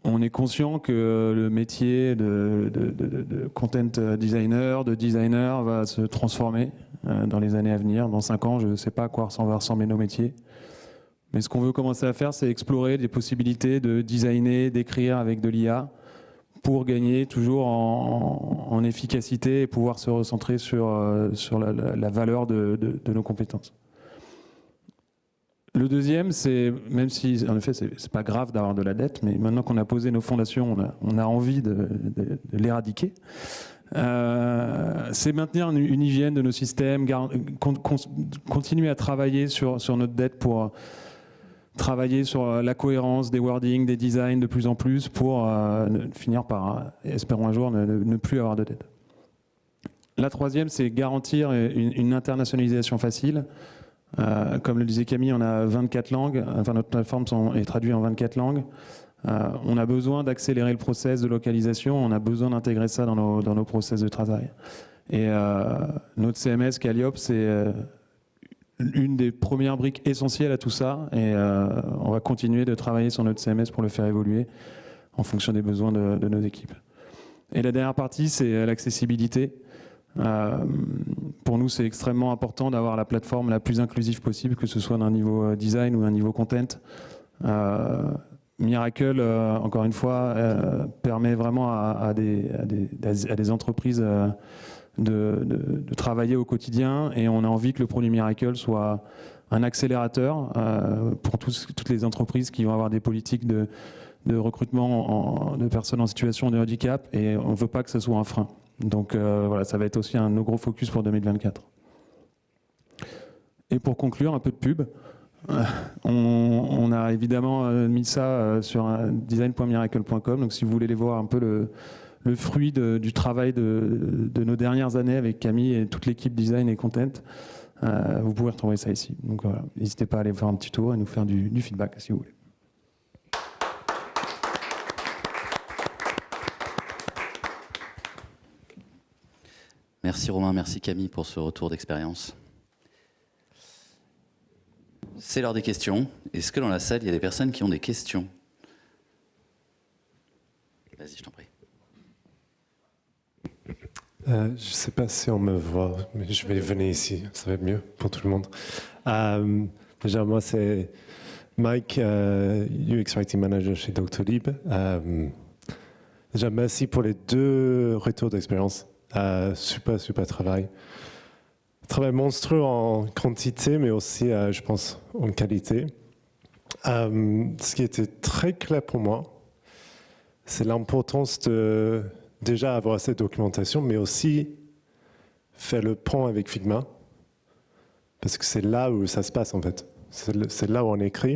On est conscient que le métier de content designer, de designer va se transformer dans les années à venir. Dans 5 ans, je ne sais pas à quoi va ressembler nos métiers. Mais ce qu'on veut commencer à faire, c'est explorer des possibilités de designer, d'écrire avec de l'IA pour gagner toujours en efficacité et pouvoir se recentrer sur la valeur de nos compétences. Le deuxième, c'est, même si en effet c'est pas grave d'avoir de la dette, mais maintenant qu'on a posé nos fondations, on a envie de l'éradiquer. C'est maintenir une hygiène de nos systèmes, continuer à travailler sur notre dette pour travailler sur la cohérence des wordings, des designs de plus en plus pour finir par, espérons un jour, ne plus avoir de dette. La troisième, c'est garantir une internationalisation facile. Comme le disait Camille, on a 24 langues, enfin notre plateforme est traduite en 24 langues. On a besoin d'accélérer le process de localisation, on a besoin d'intégrer ça dans nos process de travail. Et notre CMS, Calliope, c'est une des premières briques essentielles à tout ça. Et on va continuer de travailler sur notre CMS pour le faire évoluer en fonction des besoins de nos équipes. Et la dernière partie, c'est l'accessibilité. Pour nous, c'est extrêmement important d'avoir la plateforme la plus inclusive possible, que ce soit d'un niveau design ou d'un niveau content. Miracle, encore une fois, permet vraiment à des entreprises de travailler au quotidien, et on a envie que le produit Miracle soit un accélérateur pour toutes les entreprises qui vont avoir des politiques de recrutement de personnes en situation de handicap, et on ne veut pas que ce soit un frein. Donc voilà, ça va être aussi un de nos gros focus pour 2024. Et pour conclure, un peu de pub. On a évidemment mis ça sur design.miracle.com, donc si vous voulez aller voir un peu le fruit du travail de nos dernières années avec Camille et toute l'équipe design et content, vous pouvez retrouver ça ici. Donc voilà, n'hésitez pas à aller faire un petit tour et nous faire du feedback si vous voulez.
Merci Romain, merci Camille pour ce retour d'expérience. C'est l'heure des questions. Est-ce que dans la salle, il y a des personnes qui ont des questions? Vas-y, je t'en prie.
Je ne sais pas si on me voit, mais je vais venir ici, ça va être mieux pour tout le monde. Déjà, moi, c'est Mike, UX Writing Manager chez Doctolib. Déjà, merci pour les 2 retours d'expérience. Super travail. Travail monstrueux en quantité, mais aussi, je pense, en qualité. Ce qui était très clair pour moi, c'est l'importance de déjà avoir cette documentation, mais aussi faire le pont avec Figma, parce que c'est là où ça se passe en fait. C'est là où on écrit.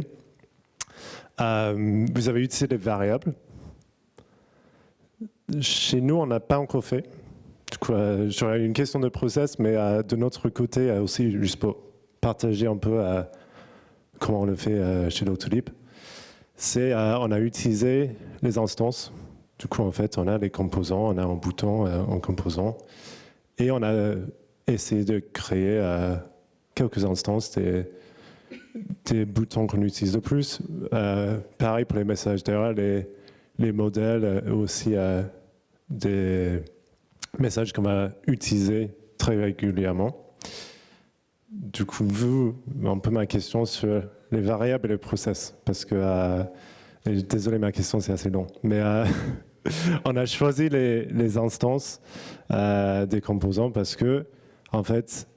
Vous avez utilisé des variables. Chez nous, on n'a pas encore fait. Du coup, j'aurais une question de process, mais de notre côté aussi, juste pour partager un peu comment on le fait chez Doctolib, c'est on a utilisé les instances. Du coup, en fait, on a les composants, on a un bouton en composant, et on a essayé de créer quelques instances des boutons qu'on utilise le plus. Pareil pour les messages d'erreur, les modèles, aussi des messages qu'on va utiliser très régulièrement. Du coup, un peu ma question sur les variables et les process, parce que, désolé, ma question c'est assez long, mais on a choisi les instances des composants parce que, en fait,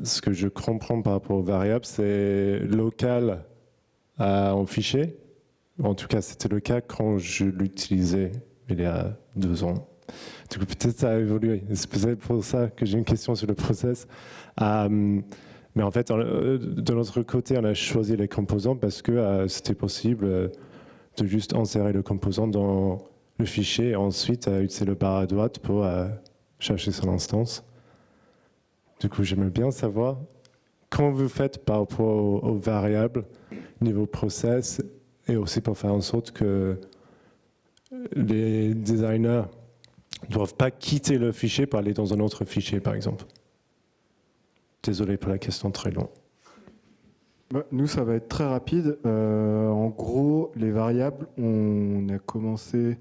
ce que je comprends par rapport aux variables, c'est local en fichier. En tout cas, c'était le cas quand je l'utilisais il y a 2 ans. Du coup, peut-être ça a évolué. C'est peut-être pour ça que j'ai une question sur le process. Mais en fait, de notre côté, on a choisi les composants parce que c'était possible de juste insérer le composant dans le fichier et ensuite utiliser le barre à droite pour chercher son instance. Du coup, j'aimerais bien savoir comment vous faites par rapport aux variables niveau process Et aussi pour faire en sorte que les designers ne doivent pas quitter le fichier pour aller dans un autre fichier, par exemple. Désolé pour la question très longue.
Nous, ça va être très rapide. En gros, les variables, on a commencé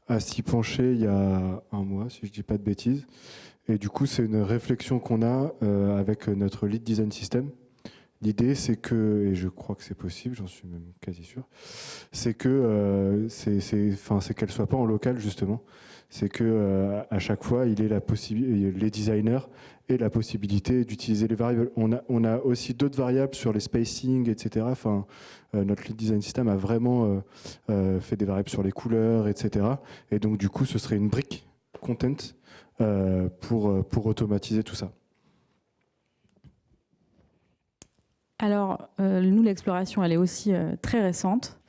à s'y pencher il y a un mois, si je ne dis pas de bêtises. Et du coup, c'est une réflexion qu'on a avec notre lead design system. L'idée, c'est que, et je crois que c'est possible, j'en suis même quasi sûr, c'est que c'est qu'elle soit pas en local justement. C'est que à chaque fois, il ait les designers aient la possibilité d'utiliser les variables. On a aussi d'autres variables sur les spacing, etc. Enfin, notre lead design system a vraiment fait des variables sur les couleurs, etc. Et donc du coup, ce serait une brique content pour automatiser tout ça.
Alors, nous, l'exploration, elle est aussi très récente.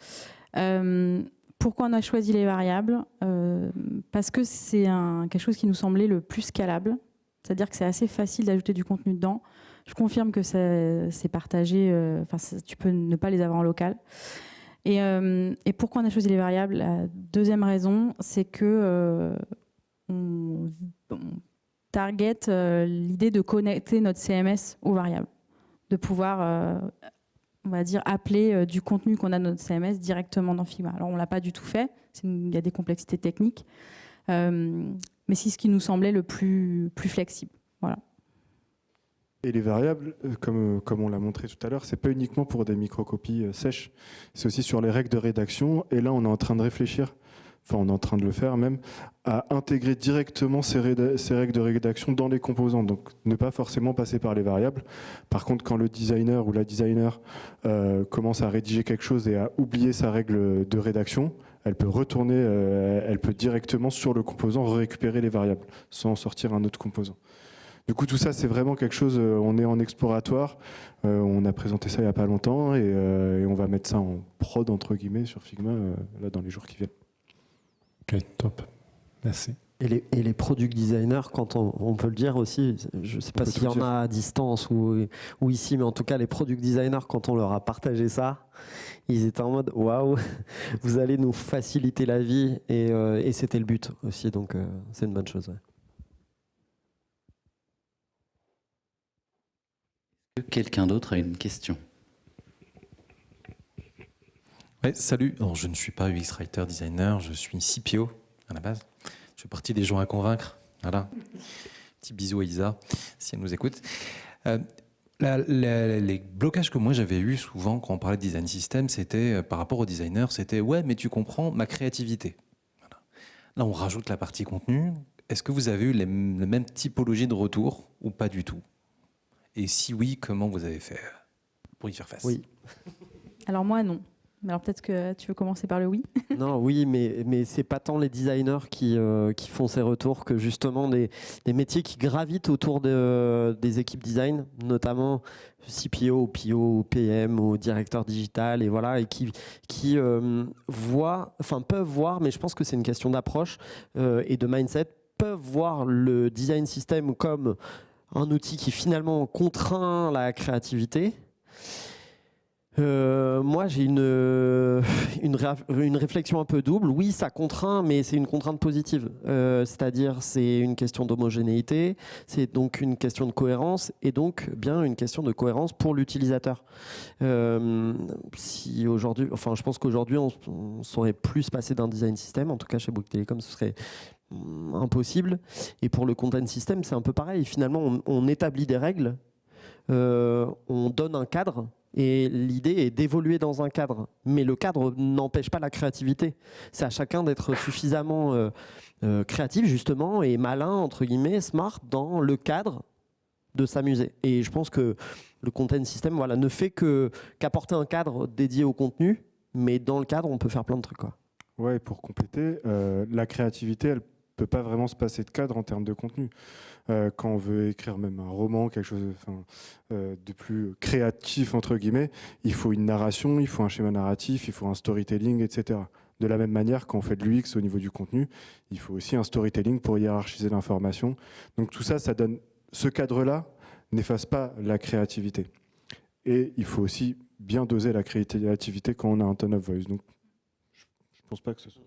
Pourquoi on a choisi les variables ? Parce que c'est quelque chose qui nous semblait le plus scalable. C'est-à-dire que c'est assez facile d'ajouter du contenu dedans. Je confirme que c'est partagé. Tu peux ne pas les avoir en local. Et pourquoi on a choisi les variables ? La deuxième raison, c'est que on target l'idée de connecter notre CMS aux variables, de pouvoir, on va dire, appeler du contenu qu'on a dans notre CMS directement dans Figma. Alors, on ne l'a pas du tout fait, il y a des complexités techniques, mais c'est ce qui nous semblait le plus flexible. Voilà.
Et les variables, comme on l'a montré tout à l'heure, c'est pas uniquement pour des microcopies sèches, c'est aussi sur les règles de rédaction. Et là, on est en train de réfléchir, enfin on est en train de le faire même, à intégrer directement ces règles de rédaction dans les composants. Donc ne pas forcément passer par les variables. Par contre, quand le designer ou la designer commence à rédiger quelque chose et à oublier sa règle de rédaction, elle peut retourner, elle peut directement sur le composant récupérer les variables sans sortir un autre composant. Du coup, tout ça, c'est vraiment quelque chose, on est en exploratoire, on a présenté ça il n'y a pas longtemps et on va mettre ça en prod, entre guillemets, sur Figma, là, dans les jours qui viennent.
Ok, top. Merci.
Et les product designers, quand on peut le dire aussi, je ne sais pas s'il y en a à distance ou ici, mais en tout cas, les product designers, quand on leur a partagé ça, ils étaient en mode waouh, vous allez nous faciliter la vie et c'était le but aussi, donc c'est une bonne chose. Ouais.
Quelqu'un d'autre a une question?
Ouais, salut. Alors, je ne suis pas UX Writer Designer, je suis CPO à la base. Je fais partie des gens à convaincre. Voilà. Petit bisou à Isa, si elle nous écoute. Les blocages que moi j'avais eu souvent quand on parlait de design system, c'était par rapport aux designers, c'était ouais, mais tu comprends ma créativité. Voilà. Là, on rajoute la partie contenu. Est-ce que vous avez eu la même typologie de retour ou pas du tout? Et si oui, comment vous avez fait pour y faire face?
Oui.
Alors moi, non. Alors peut-être que tu veux commencer par le oui.
Non, oui, mais c'est pas tant les designers qui font ces retours que justement des métiers qui gravitent autour des équipes design, notamment CPO, PO, PM ou directeur digital, et voilà, et qui peuvent voir, mais je pense que c'est une question d'approche et de mindset, peuvent voir le design system comme un outil qui finalement contraint la créativité. Moi, j'ai une réflexion un peu double. Oui, ça contraint, mais c'est une contrainte positive. C'est-à-dire, c'est une question d'homogénéité, c'est donc une question de cohérence, et donc bien une question de cohérence pour l'utilisateur. Si aujourd'hui, enfin, je pense qu'aujourd'hui, on saurait plus se passer d'un design system. En tout cas, chez Bouygues Telecom, ce serait impossible. Et pour le content system, c'est un peu pareil. Finalement, on établit des règles, on donne un cadre. Et l'idée est d'évoluer dans un cadre. Mais le cadre n'empêche pas la créativité. C'est à chacun d'être suffisamment créatif, justement, et malin, entre guillemets, smart, dans le cadre de s'amuser. Et je pense que le content system, voilà, ne fait qu'apporter un cadre dédié au contenu, mais dans le cadre, on peut faire plein de trucs, quoi.
Ouais, et pour compléter, la créativité, elle peut pas vraiment se passer de cadre en termes de contenu. Quand on veut écrire même un roman, quelque chose de plus créatif, entre guillemets, il faut une narration, il faut un schéma narratif, il faut un storytelling, etc. De la même manière, quand on fait de l'UX au niveau du contenu, il faut aussi un storytelling pour hiérarchiser l'information. Donc tout ça, ça donne... Ce cadre-là n'efface pas la créativité. Et il faut aussi bien doser la créativité quand on a un tone of voice. Donc, je pense pas que ce soit...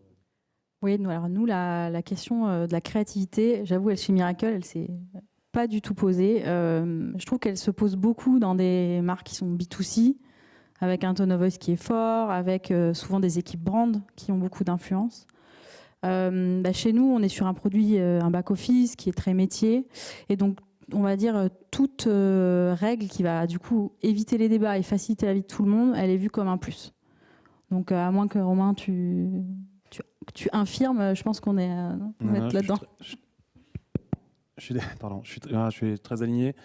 Oui, alors nous, la question de la créativité, j'avoue, chez Miracle, elle s'est pas du tout posée. Je trouve qu'elle se pose beaucoup dans des marques qui sont B2C, avec un tone of voice qui est fort, avec souvent des équipes brand qui ont beaucoup d'influence. Chez nous, on est sur un produit, un back-office qui est très métier. Et donc, on va dire, toute règle qui va du coup éviter les débats et faciliter la vie de tout le monde, elle est vue comme un plus. Donc, à moins que Romain, tu infirmes, je pense qu'on est là-dedans.
Je suis très aligné.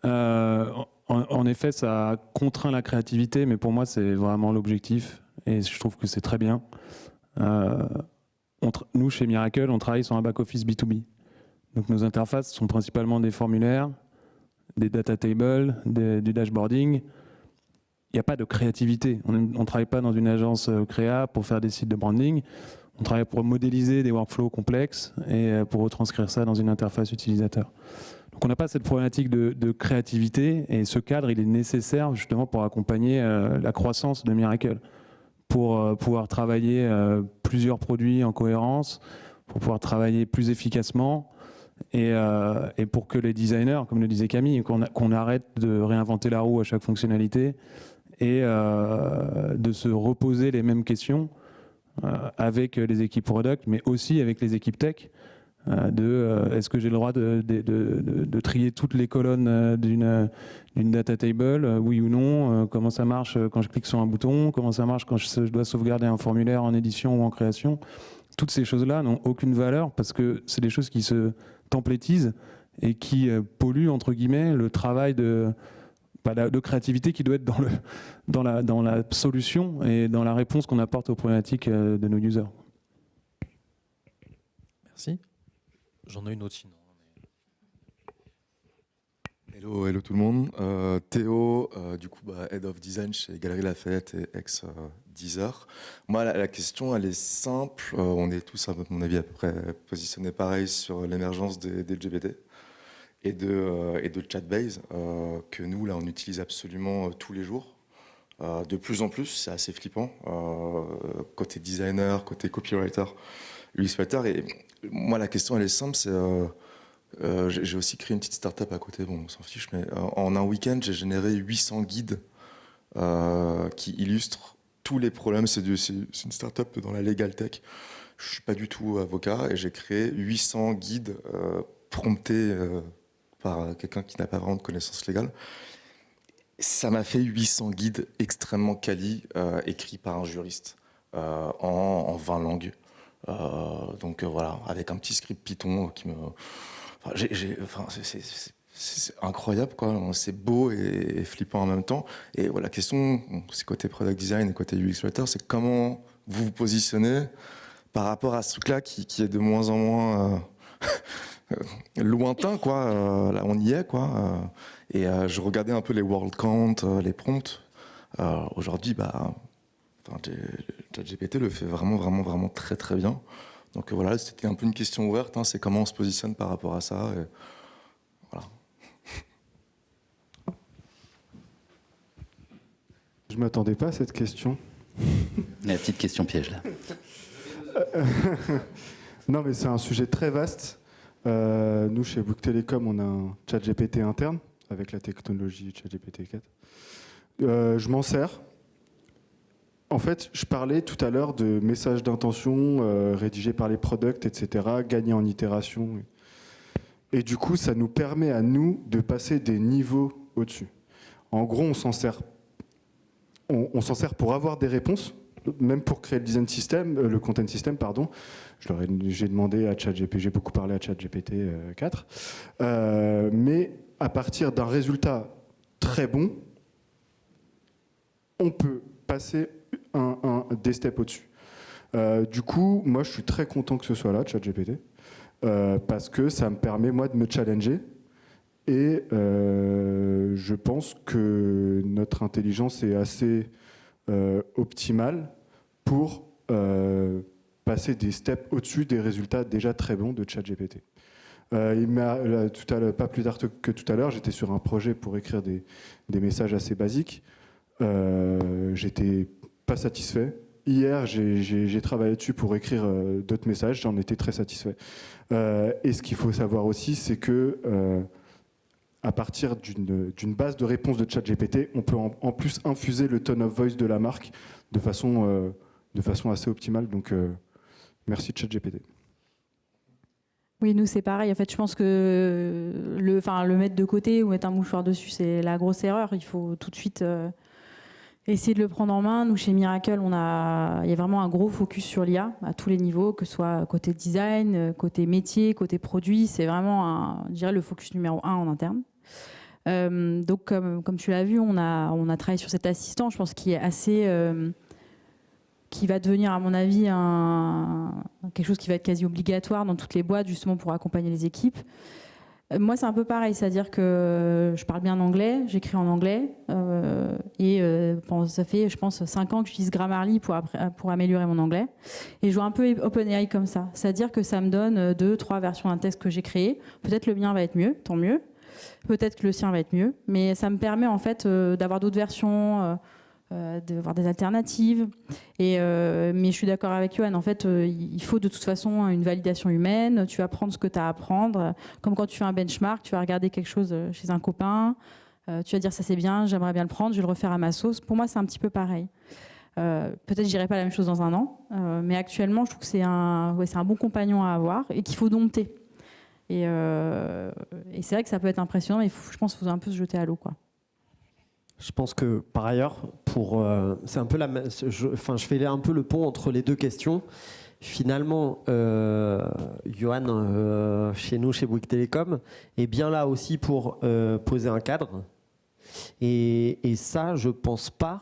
En effet, ça contraint la créativité, mais pour moi, c'est vraiment l'objectif. Et je trouve que c'est très bien. Nous, chez Miracle, on travaille sur un back-office B2B. Donc nos interfaces sont principalement des formulaires, des data tables, du dashboarding. Il n'y a pas de créativité. On ne travaille pas dans une agence créa pour faire des sites de branding. On travaille pour modéliser des workflows complexes et pour retranscrire ça dans une interface utilisateur. Donc on n'a pas cette problématique de créativité, et ce cadre, il est nécessaire justement pour accompagner la croissance de Miracle, pour pouvoir travailler plusieurs produits en cohérence, pour pouvoir travailler plus efficacement, et pour que les designers, comme le disait Camille, qu'on arrête de réinventer la roue à chaque fonctionnalité et de se reposer les mêmes questions avec les équipes product, mais aussi avec les équipes tech. Est-ce que j'ai le droit de trier toutes les colonnes d'une data table, oui ou non, comment ça marche quand je clique sur un bouton, comment ça marche quand je dois sauvegarder un formulaire en édition ou en création. Toutes ces choses-là n'ont aucune valeur parce que c'est des choses qui se templétisent et qui polluent, entre guillemets, le travail de créativité qui doit être dans la solution et dans la réponse qu'on apporte aux problématiques de nos users.
Merci. J'en ai une autre sinon.
Hello tout le monde. Théo, du coup, Head of Design chez Galeries Lafayette et ex-Deezer. Moi, la question, elle est simple. On est tous, à mon avis, à peu près positionnés pareil sur l'émergence des GPT et de Chatbase, que nous, là, on utilise absolument tous les jours. De plus en plus, c'est assez flippant. Côté designer, côté copywriter, illustrateur. Et moi, la question, elle est simple, c'est... j'ai aussi créé une petite start-up à côté, bon, on s'en fiche, mais en un week-end, j'ai généré 800 guides qui illustrent tous les problèmes. C'est une start-up dans la legal tech. Je ne suis pas du tout avocat et j'ai créé 800 guides promptés par quelqu'un qui n'a pas vraiment de connaissances légales. Ça m'a fait 800 guides extrêmement quali, écrits par un juriste en 20 langues. Donc voilà, avec un petit script Python qui me... c'est incroyable, quoi. C'est beau et flippant en même temps. Et voilà, la question, c'est côté product design et côté UX writer, c'est comment vous vous positionnez par rapport à ce truc-là qui est de moins en moins lointain, quoi. Là, on y est, quoi. Et je regardais un peu les word count, les prompts. Aujourd'hui, ChatGPT le fait vraiment très très bien. Donc voilà, c'était un peu une question ouverte, hein, c'est comment on se positionne par rapport à ça. Et voilà.
Je ne m'attendais pas à cette question.
La petite question piège là.
Non, mais c'est un sujet très vaste. Nous, chez Bouygues Telecom, on a un ChatGPT interne avec la technologie ChatGPT 4. Je m'en sers. En fait, je parlais tout à l'heure de messages d'intention rédigés par les products, etc., gagnés en itération. Et du coup, ça nous permet à nous de passer des niveaux au-dessus. En gros, on s'en sert pour avoir des réponses, même pour créer le design system, le content system, pardon. J'ai demandé à ChatGPT, j'ai beaucoup parlé à ChatGPT 4, mais à partir d'un résultat très bon, on peut passer des steps au-dessus. Du coup, moi, je suis très content que ce soit là, ChatGPT, parce que ça me permet, moi, de me challenger. Et je pense que notre intelligence est assez optimale pour passer des steps au-dessus des résultats déjà très bons de ChatGPT. Pas plus tard que tout à l'heure, j'étais sur un projet pour écrire des messages assez basiques. j'étais pas satisfait. Hier, j'ai travaillé dessus pour écrire d'autres messages, j'en étais très satisfait. Et ce qu'il faut savoir aussi, c'est que à partir d'une base de réponse de ChatGPT, on peut en plus infuser le tone of voice de la marque de façon assez optimale. Donc, merci ChatGPT.
Oui, nous c'est pareil. En fait, je pense que le mettre de côté ou mettre un mouchoir dessus, c'est la grosse erreur. Il faut tout de suite essayer de le prendre en main. Nous, chez Miracle, il y a vraiment un gros focus sur l'IA à tous les niveaux, que ce soit côté design, côté métier, côté produit. C'est vraiment, je dirais, le focus numéro 1 en interne. Donc, comme tu l'as vu, on a travaillé sur cet assistant, je pense, qui est assez... qui va devenir, à mon avis, quelque chose qui va être quasi obligatoire dans toutes les boîtes, justement pour accompagner les équipes. Moi, c'est un peu pareil, c'est-à-dire que je parle bien anglais, j'écris en anglais, ça fait, je pense, 5 ans que j'utilise Grammarly pour améliorer mon anglais. Et je vois un peu OpenAI comme ça, c'est-à-dire que ça me donne 2-3 versions d'un texte que j'ai créé. Peut-être le mien va être mieux, tant mieux. Peut-être que le sien va être mieux, mais ça me permet en fait d'avoir d'autres versions, de voir des alternatives. Mais je suis d'accord avec Yoann, en fait, il faut de toute façon une validation humaine. Tu vas prendre ce que tu as à apprendre. Comme quand tu fais un benchmark, tu vas regarder quelque chose chez un copain, tu vas dire ça c'est bien, j'aimerais bien le prendre, je vais le refaire à ma sauce. Pour moi, c'est un petit peu pareil. Peut-être je dirais pas la même chose dans un an, mais actuellement, je trouve que c'est un bon compagnon à avoir et qu'il faut dompter. Et c'est vrai que ça peut être impressionnant, mais je pense qu'il faut un peu se jeter à l'eau, quoi.
Je pense que par ailleurs, c'est un peu je fais un peu le pont entre les deux questions. Finalement, Yoann, chez nous, chez Bouygues Télécom, est bien là aussi pour poser un cadre. Et ça, je pense pas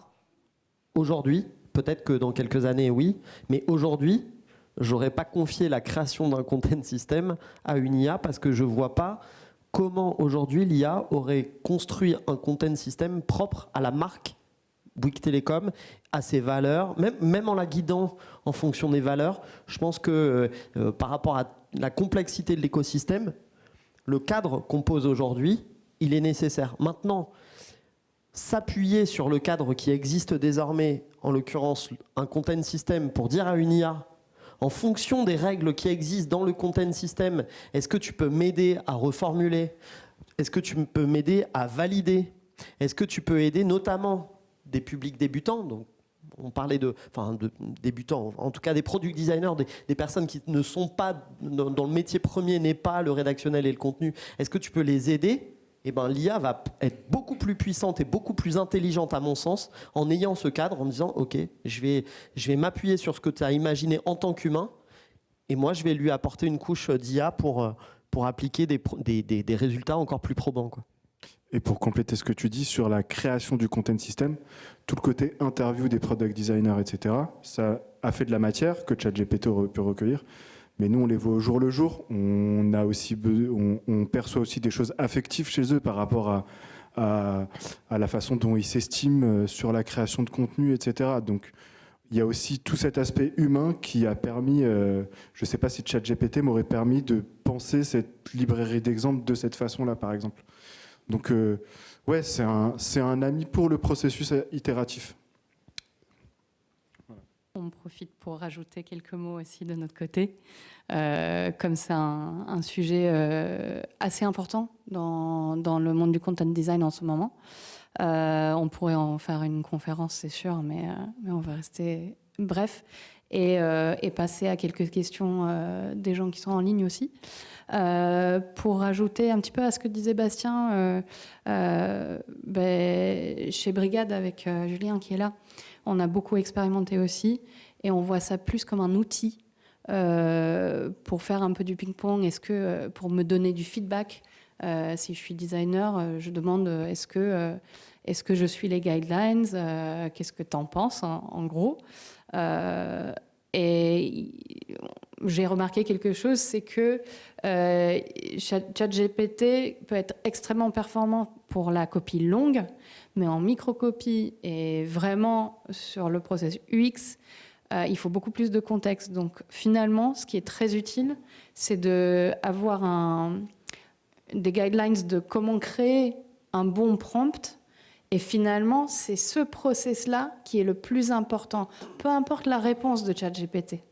aujourd'hui. Peut-être que dans quelques années, oui, mais aujourd'hui, j'aurais pas confié la création d'un content system à une IA parce que je vois pas comment aujourd'hui l'IA aurait construit un content system propre à la marque Bouygues Télécom, à ses valeurs, même en la guidant en fonction des valeurs. Je pense que par rapport à la complexité de l'écosystème, le cadre qu'on pose aujourd'hui, il est nécessaire. Maintenant, s'appuyer sur le cadre qui existe désormais, en l'occurrence un content system, pour dire à une IA, en fonction des règles qui existent dans le content system, est-ce que tu peux m'aider à reformuler? Est-ce que tu peux m'aider à valider? Est-ce que tu peux aider notamment des publics débutants? Donc, on parlait de débutants, en tout cas des product designers, des personnes qui ne sont pas, dans le métier premier n'est pas le rédactionnel et le contenu. Est-ce que tu peux les aider? Eh ben, l'IA va être beaucoup plus puissante et beaucoup plus intelligente, à mon sens, en ayant ce cadre, en disant « Ok, je vais m'appuyer sur ce que tu as imaginé en tant qu'humain, et moi, je vais lui apporter une couche d'IA pour appliquer des résultats encore plus probants. » quoi.
Et pour compléter ce que tu dis sur la création du content system, tout le côté interview des product designers, etc., ça a fait de la matière que ChatGPT aurait pu recueillir. Mais nous, on les voit au jour le jour. On perçoit aussi des choses affectives chez eux par rapport à la façon dont ils s'estiment sur la création de contenu, etc. Donc, il y a aussi tout cet aspect humain qui a permis, je ne sais pas si ChatGPT m'aurait permis de penser cette librairie d'exemples de cette façon-là, par exemple. Donc, ouais, c'est un ami pour le processus itératif.
On profite pour rajouter quelques mots aussi de notre côté. Comme c'est un sujet assez important dans le monde du content design en ce moment. On pourrait en faire une conférence, c'est sûr, mais on va rester bref et passer à quelques questions des gens qui sont en ligne aussi. Pour rajouter un petit peu à ce que disait Bastien, chez Brigade, avec Julien qui est là, on a beaucoup expérimenté aussi et on voit ça plus comme un outil pour faire un peu du ping-pong. Est-ce que pour me donner du feedback, si je suis designer, je demande est-ce que je suis les guidelines, qu'est-ce que tu en penses en gros. Et j'ai remarqué quelque chose, c'est que ChatGPT peut être extrêmement performant pour la copie longue, mais en microcopie et vraiment sur le processus UX, il faut beaucoup plus de contexte. Donc finalement, ce qui est très utile, c'est d'avoir des guidelines de comment créer un bon prompt
Et finalement, c'est ce process-là qui est le plus important, peu importe la réponse de ChatGPT.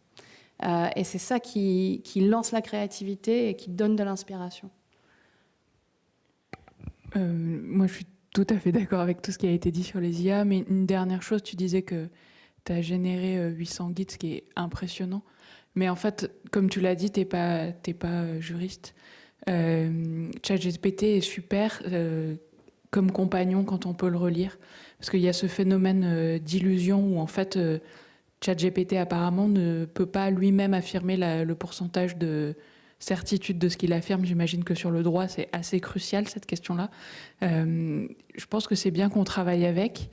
Et c'est ça qui lance la créativité et qui donne de l'inspiration.
Moi, je suis tout à fait d'accord avec tout ce qui a été dit sur les IA, mais une dernière chose, tu disais que tu as généré 800 guides, ce qui est impressionnant. Mais en fait, comme tu l'as dit, t'es pas juriste. ChatGPT est super comme compagnon quand on peut le relire, parce qu'il y a ce phénomène d'illusion où en fait ChatGPT apparemment ne peut pas lui-même affirmer le pourcentage de certitude de ce qu'il affirme. J'imagine que sur le droit, c'est assez crucial cette question-là. Je pense que c'est bien qu'on travaille avec,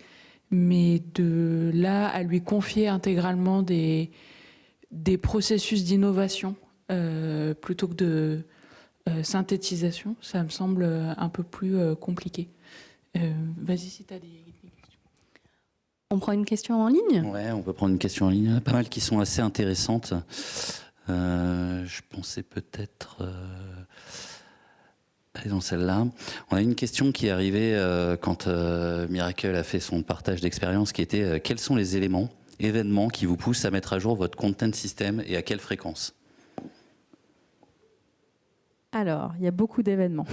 mais de là à lui confier intégralement des processus d'innovation plutôt que de synthétisation, ça me semble un peu plus compliqué. Vas-y si tu as des questions.
On prend une question en ligne ?
Ouais, on peut prendre une question en ligne. Il y en a pas mal qui sont assez intéressantes. Je pensais peut-être aller dans celle-là. On a une question qui est arrivée quand Miracle a fait son partage d'expérience qui était quels sont les événements qui vous poussent à mettre à jour votre content system et à quelle fréquence ?
Alors, il y a beaucoup d'événements.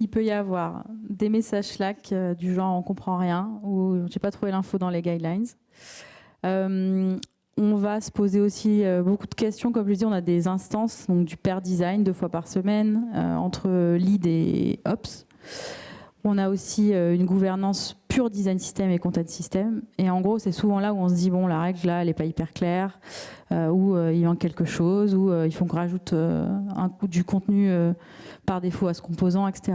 Il peut y avoir des messages Slack du genre on comprend rien ou j'ai pas trouvé l'info dans les guidelines. On va se poser aussi beaucoup de questions. Comme je dis, on a des instances donc du pair design 2 fois par semaine entre lead et ops. On a aussi une gouvernance pure design system et content system. Et en gros, c'est souvent là où on se dit bon, la règle là, elle n'est pas hyper claire, ou il manque quelque chose, ou il faut qu'on rajoute du contenu par défaut à ce composant, etc.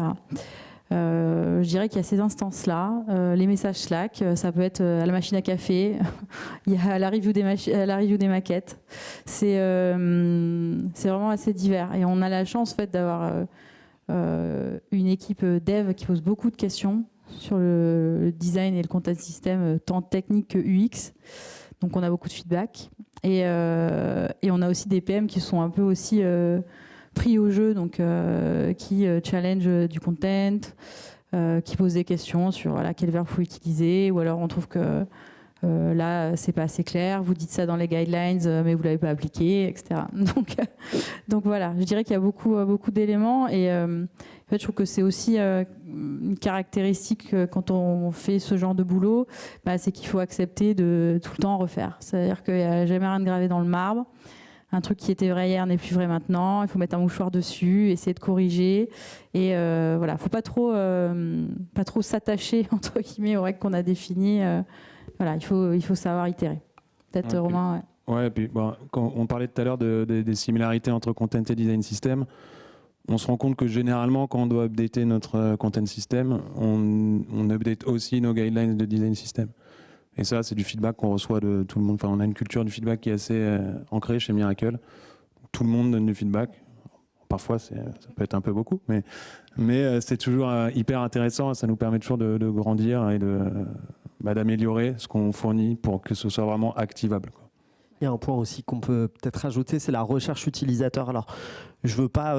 Je dirais qu'il y a ces instances-là, les messages Slack, ça peut être à la machine à café, il y a à la review des maquettes. C'est vraiment assez divers. Et on a la chance en fait, d'avoir une équipe dev qui pose beaucoup de questions sur le design et le content system, tant technique que UX. Donc on a beaucoup de feedback. Et on a aussi des PM qui sont un peu aussi pris au jeu, donc qui challenge du content, qui posent des questions sur voilà, quel verbe faut utiliser, ou alors on trouve que là c'est pas assez clair, vous dites ça dans les guidelines mais vous l'avez pas appliqué, etc. Donc voilà, je dirais qu'il y a beaucoup d'éléments et en fait, je trouve que c'est aussi une caractéristique quand on fait ce genre de boulot, c'est qu'il faut accepter de tout le temps refaire. C'est-à-dire qu'il n'y a jamais rien de gravé dans le marbre. Un truc qui était vrai hier n'est plus vrai maintenant. Il faut mettre un mouchoir dessus, essayer de corriger. Et voilà, faut pas trop s'attacher entre guillemets aux règles qu'on a définies. Voilà, il faut savoir itérer. Peut-être Romain.
Ouais, et puis quand on parlait tout à l'heure des similarités entre content et design system, on se rend compte que généralement, quand on doit updater notre content system, on update aussi nos guidelines de design system. Et ça, c'est du feedback qu'on reçoit de tout le monde. Enfin, on a une culture du feedback qui est assez ancrée chez Miracle. Tout le monde donne du feedback. Parfois, ça peut être un peu beaucoup, mais c'est toujours hyper intéressant. Ça nous permet toujours de grandir et d'améliorer ce qu'on fournit pour que ce soit vraiment activable, quoi.
Il y a un point aussi qu'on peut peut-être rajouter, c'est la recherche utilisateur. Alors, je veux pas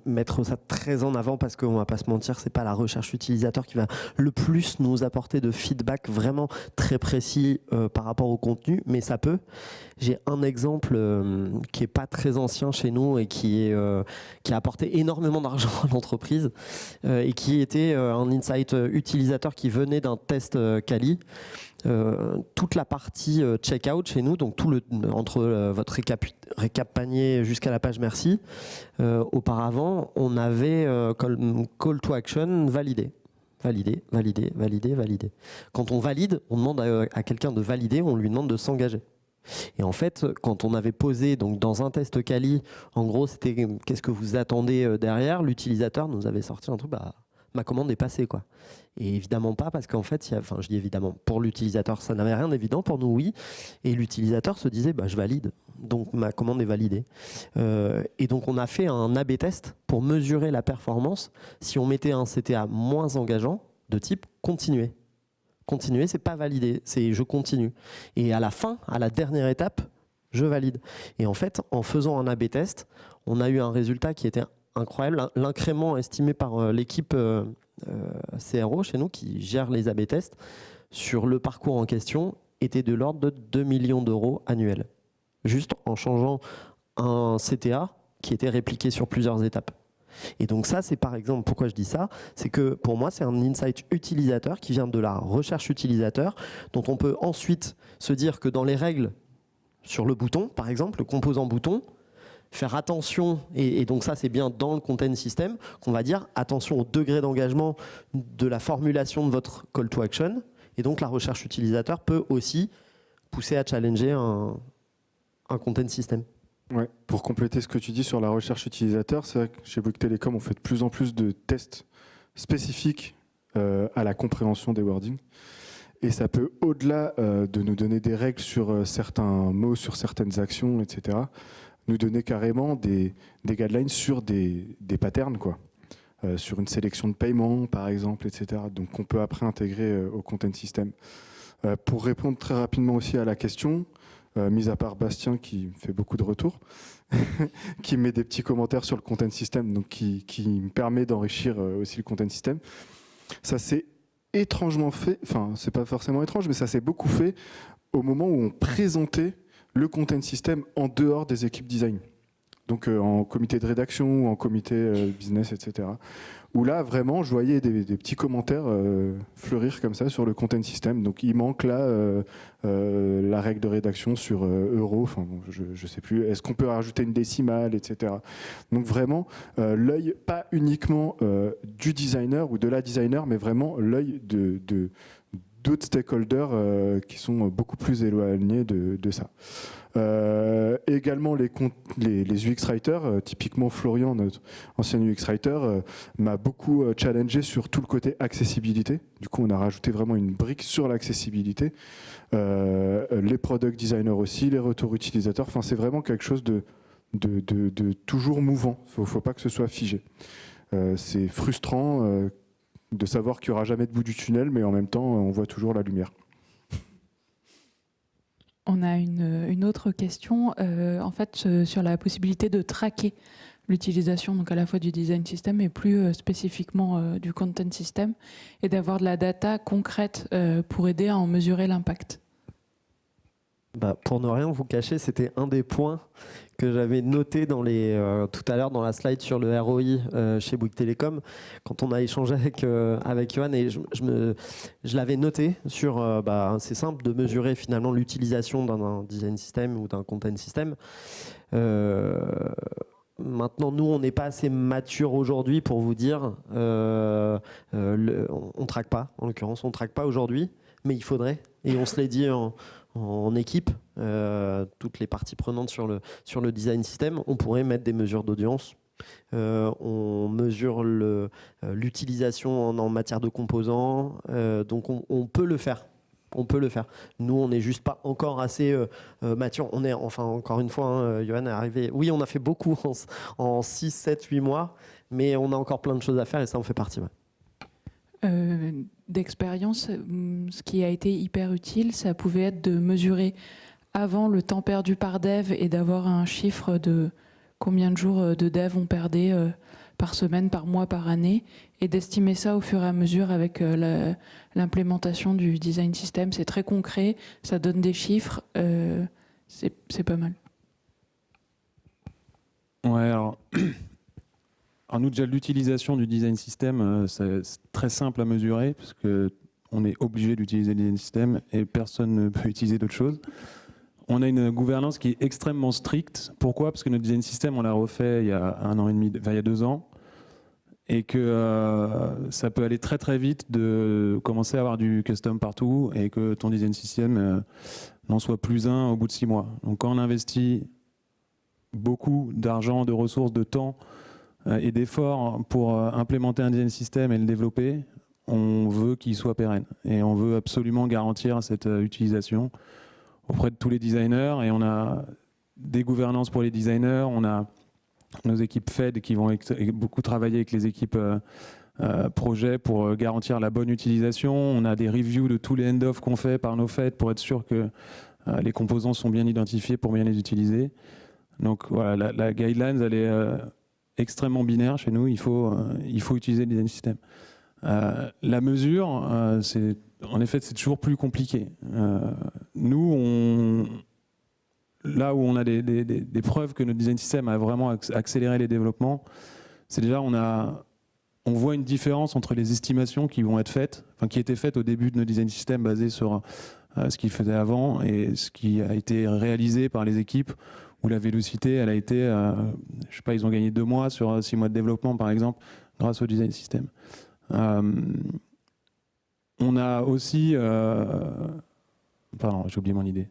mettre ça très en avant parce qu'on va pas se mentir, c'est pas la recherche utilisateur qui va le plus nous apporter de feedback vraiment très précis par rapport au contenu, mais ça peut. J'ai un exemple qui est pas très ancien chez nous et qui a apporté énormément d'argent à l'entreprise et qui était un insight utilisateur qui venait d'un test quali. Toute la partie checkout chez nous, donc entre votre récap panier jusqu'à la page merci, auparavant, on avait call to action validé. Valider. Quand on valide, on demande à quelqu'un de valider, on lui demande de s'engager. Et en fait, quand on avait posé donc dans un test quali, en gros, c'était qu'est-ce que vous attendez derrière, l'utilisateur nous avait sorti un truc, ma commande est passée, quoi. Et évidemment pas, parce qu'en fait, je dis évidemment, pour l'utilisateur, ça n'avait rien d'évident, pour nous, oui. Et l'utilisateur se disait, je valide, donc ma commande est validée. Et donc, on a fait un A/B test pour mesurer la performance. Si on mettait un CTA moins engageant, de type continuer. Continuer, c'est pas valider, c'est je continue. Et à la fin, à la dernière étape, je valide. Et en fait, en faisant un A/B test, on a eu un résultat qui était incroyable. L'incrément estimé par l'équipe CRO chez nous, qui gère les A/B tests, sur le parcours en question, était de l'ordre de 2 millions d'euros annuels. Juste en changeant un CTA qui était répliqué sur plusieurs étapes. Et donc ça, c'est par exemple, pourquoi je dis ça, c'est que pour moi, c'est un insight utilisateur qui vient de la recherche utilisateur, dont on peut ensuite se dire que dans les règles, sur le bouton, par exemple, le composant bouton, faire attention, et donc ça c'est bien dans le content system, qu'on va dire attention au degré d'engagement de la formulation de votre call to action, et donc la recherche utilisateur peut aussi pousser à challenger un content system.
Ouais, pour compléter ce que tu dis sur la recherche utilisateur, c'est vrai que chez Bouygues Telecom, on fait de plus en plus de tests spécifiques à la compréhension des wordings. Et ça peut, au-delà de nous donner des règles sur certains mots, sur certaines actions, etc., nous donner carrément des guidelines sur des patterns, quoi. Sur une sélection de paiement, par exemple, etc. Donc on peut après intégrer au content system. Pour répondre très rapidement aussi à la question, mis à part Bastien qui fait beaucoup de retours, qui met des petits commentaires sur le content system, donc qui me permet d'enrichir aussi le content system. Ça s'est étrangement fait, enfin c'est pas forcément étrange, mais ça s'est beaucoup fait au moment où on présentait le content system en dehors des équipes design. Donc en comité de rédaction ou en comité business, etc. Où là, vraiment, je voyais des petits commentaires fleurir comme ça sur le content system. Donc il manque là la règle de rédaction sur euro, enfin bon, je sais plus, est-ce qu'on peut rajouter une décimale, etc. Donc vraiment, l'œil pas uniquement du designer ou de la designer, mais vraiment l'œil d'autres stakeholders qui sont beaucoup plus éloignés de ça. Également les UX writers, typiquement Florian, notre ancien UX writer, m'a beaucoup challengé sur tout le côté accessibilité. Du coup, on a rajouté vraiment une brique sur l'accessibilité. Les product designers aussi, les retours utilisateurs. Enfin, c'est vraiment quelque chose de toujours mouvant. Faut pas que ce soit figé. C'est frustrant de savoir qu'il n'y aura jamais de bout du tunnel, mais en même temps, on voit toujours la lumière.
On a une autre question, en fait, sur la possibilité de traquer l'utilisation, donc à la fois du design system et plus spécifiquement du content system, et d'avoir de la data concrète pour aider à en mesurer l'impact.
Pour ne rien vous cacher, c'était un des points que j'avais noté dans tout à l'heure dans la slide sur le ROI chez Bouygues Telecom, quand on a échangé avec Johan, et je l'avais noté sur, c'est simple de mesurer finalement l'utilisation d'un design system ou d'un content system. Maintenant, nous, on n'est pas assez mature aujourd'hui pour vous dire, on ne traque pas, en l'occurrence, on ne traque pas aujourd'hui, mais il faudrait, et on se l'est dit en équipe, toutes les parties prenantes sur le design system, on pourrait mettre des mesures d'audience. On mesure l'utilisation en matière de composants, donc on peut le faire. On peut le faire. Nous, on n'est juste pas encore assez mature. On est, enfin, encore une fois, Johan est arrivé. Oui, on a fait beaucoup en 6, 7, 8 mois, mais on a encore plein de choses à faire et ça en fait partie. Ouais.
D'expérience, ce qui a été hyper utile, ça pouvait être de mesurer avant le temps perdu par dev et d'avoir un chiffre de combien de jours de dev on perdait par semaine, par mois, par année, et d'estimer ça au fur et à mesure avec l'implémentation du design system. C'est très concret, ça donne des chiffres, c'est pas mal.
Ouais, alors nous, déjà, l'utilisation du design system, c'est très simple à mesurer, parce qu'on est obligé d'utiliser le design system et personne ne peut utiliser d'autre chose. On a une gouvernance qui est extrêmement stricte. Pourquoi ? Parce que notre design system, on l'a refait il y a 1 an et demi, enfin il y a 2 ans, et que ça peut aller très très vite de commencer à avoir du custom partout et que ton design system n'en soit plus un au bout de 6 mois. Donc quand on investit beaucoup d'argent, de ressources, de temps et d'efforts pour implémenter un design system et le développer, on veut qu'il soit pérenne. Et on veut absolument garantir cette utilisation auprès de tous les designers. Et on a des gouvernances pour les designers, on a nos équipes FED qui vont beaucoup travailler avec les équipes projets pour garantir la bonne utilisation. On a des reviews de tous les end-off qu'on fait par nos FED pour être sûr que les composants sont bien identifiés pour bien les utiliser. Donc voilà, la guidelines, elle est extrêmement binaire chez nous. Il faut utiliser le design system. La mesure, en effet, c'est toujours plus compliqué. Nous, là où on a des preuves que notre design system a vraiment accéléré les développements, c'est déjà on voit une différence entre les estimations qui vont être faites, enfin qui étaient faites au début de nos design systems basés sur ce qu'ils faisaient avant et ce qui a été réalisé par les équipes, où la vélocité, elle a été, je sais pas, ils ont gagné 2 mois sur 6 mois de développement par exemple, grâce au design system. On a aussi, pardon, j'ai oublié mon idée.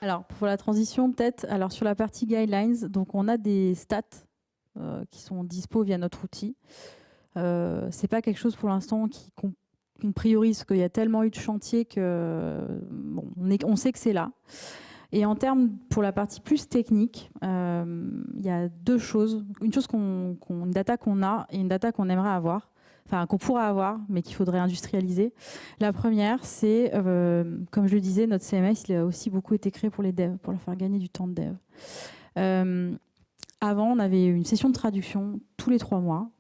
Alors, pour la transition, peut-être, alors sur la partie guidelines, donc on a des stats qui sont dispo via notre outil. C'est pas quelque chose pour l'instant qu'on priorise, parce qu'il y a tellement eu de chantiers que on sait que c'est là. Et en termes, pour la partie plus technique, il y a 2 choses. Une chose une data qu'on a et une data qu'on aimerait avoir. Enfin, qu'on pourra avoir, mais qu'il faudrait industrialiser. La première, c'est, comme je le disais, notre CMS, il a aussi beaucoup été créé pour les devs, pour leur faire gagner du temps de dev. Avant, on avait une session de traduction tous les 3 mois,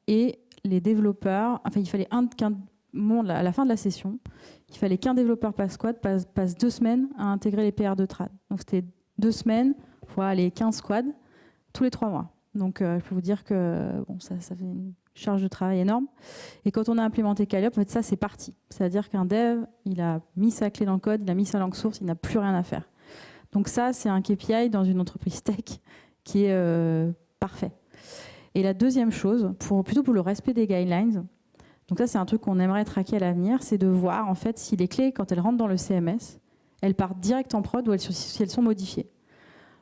et les développeurs, enfin, il fallait à la fin de la session, il fallait qu'un développeur par squad passe 2 semaines à intégrer les PR de trad. Donc, c'était 2 semaines fois les 15 squads tous les 3 mois. Donc, je peux vous dire que ça fait une charge de travail énorme. Et quand on a implémenté Calliope, en fait, ça, c'est parti. C'est-à-dire qu'un dev, il a mis sa clé dans le code, il a mis sa langue source, il n'a plus rien à faire. Donc ça, c'est un KPI dans une entreprise tech qui est parfait. Et la deuxième chose, plutôt pour le respect des guidelines, donc ça, c'est un truc qu'on aimerait traquer à l'avenir, c'est de voir en fait si les clés, quand elles rentrent dans le CMS, elles partent direct en prod ou si elles sont modifiées.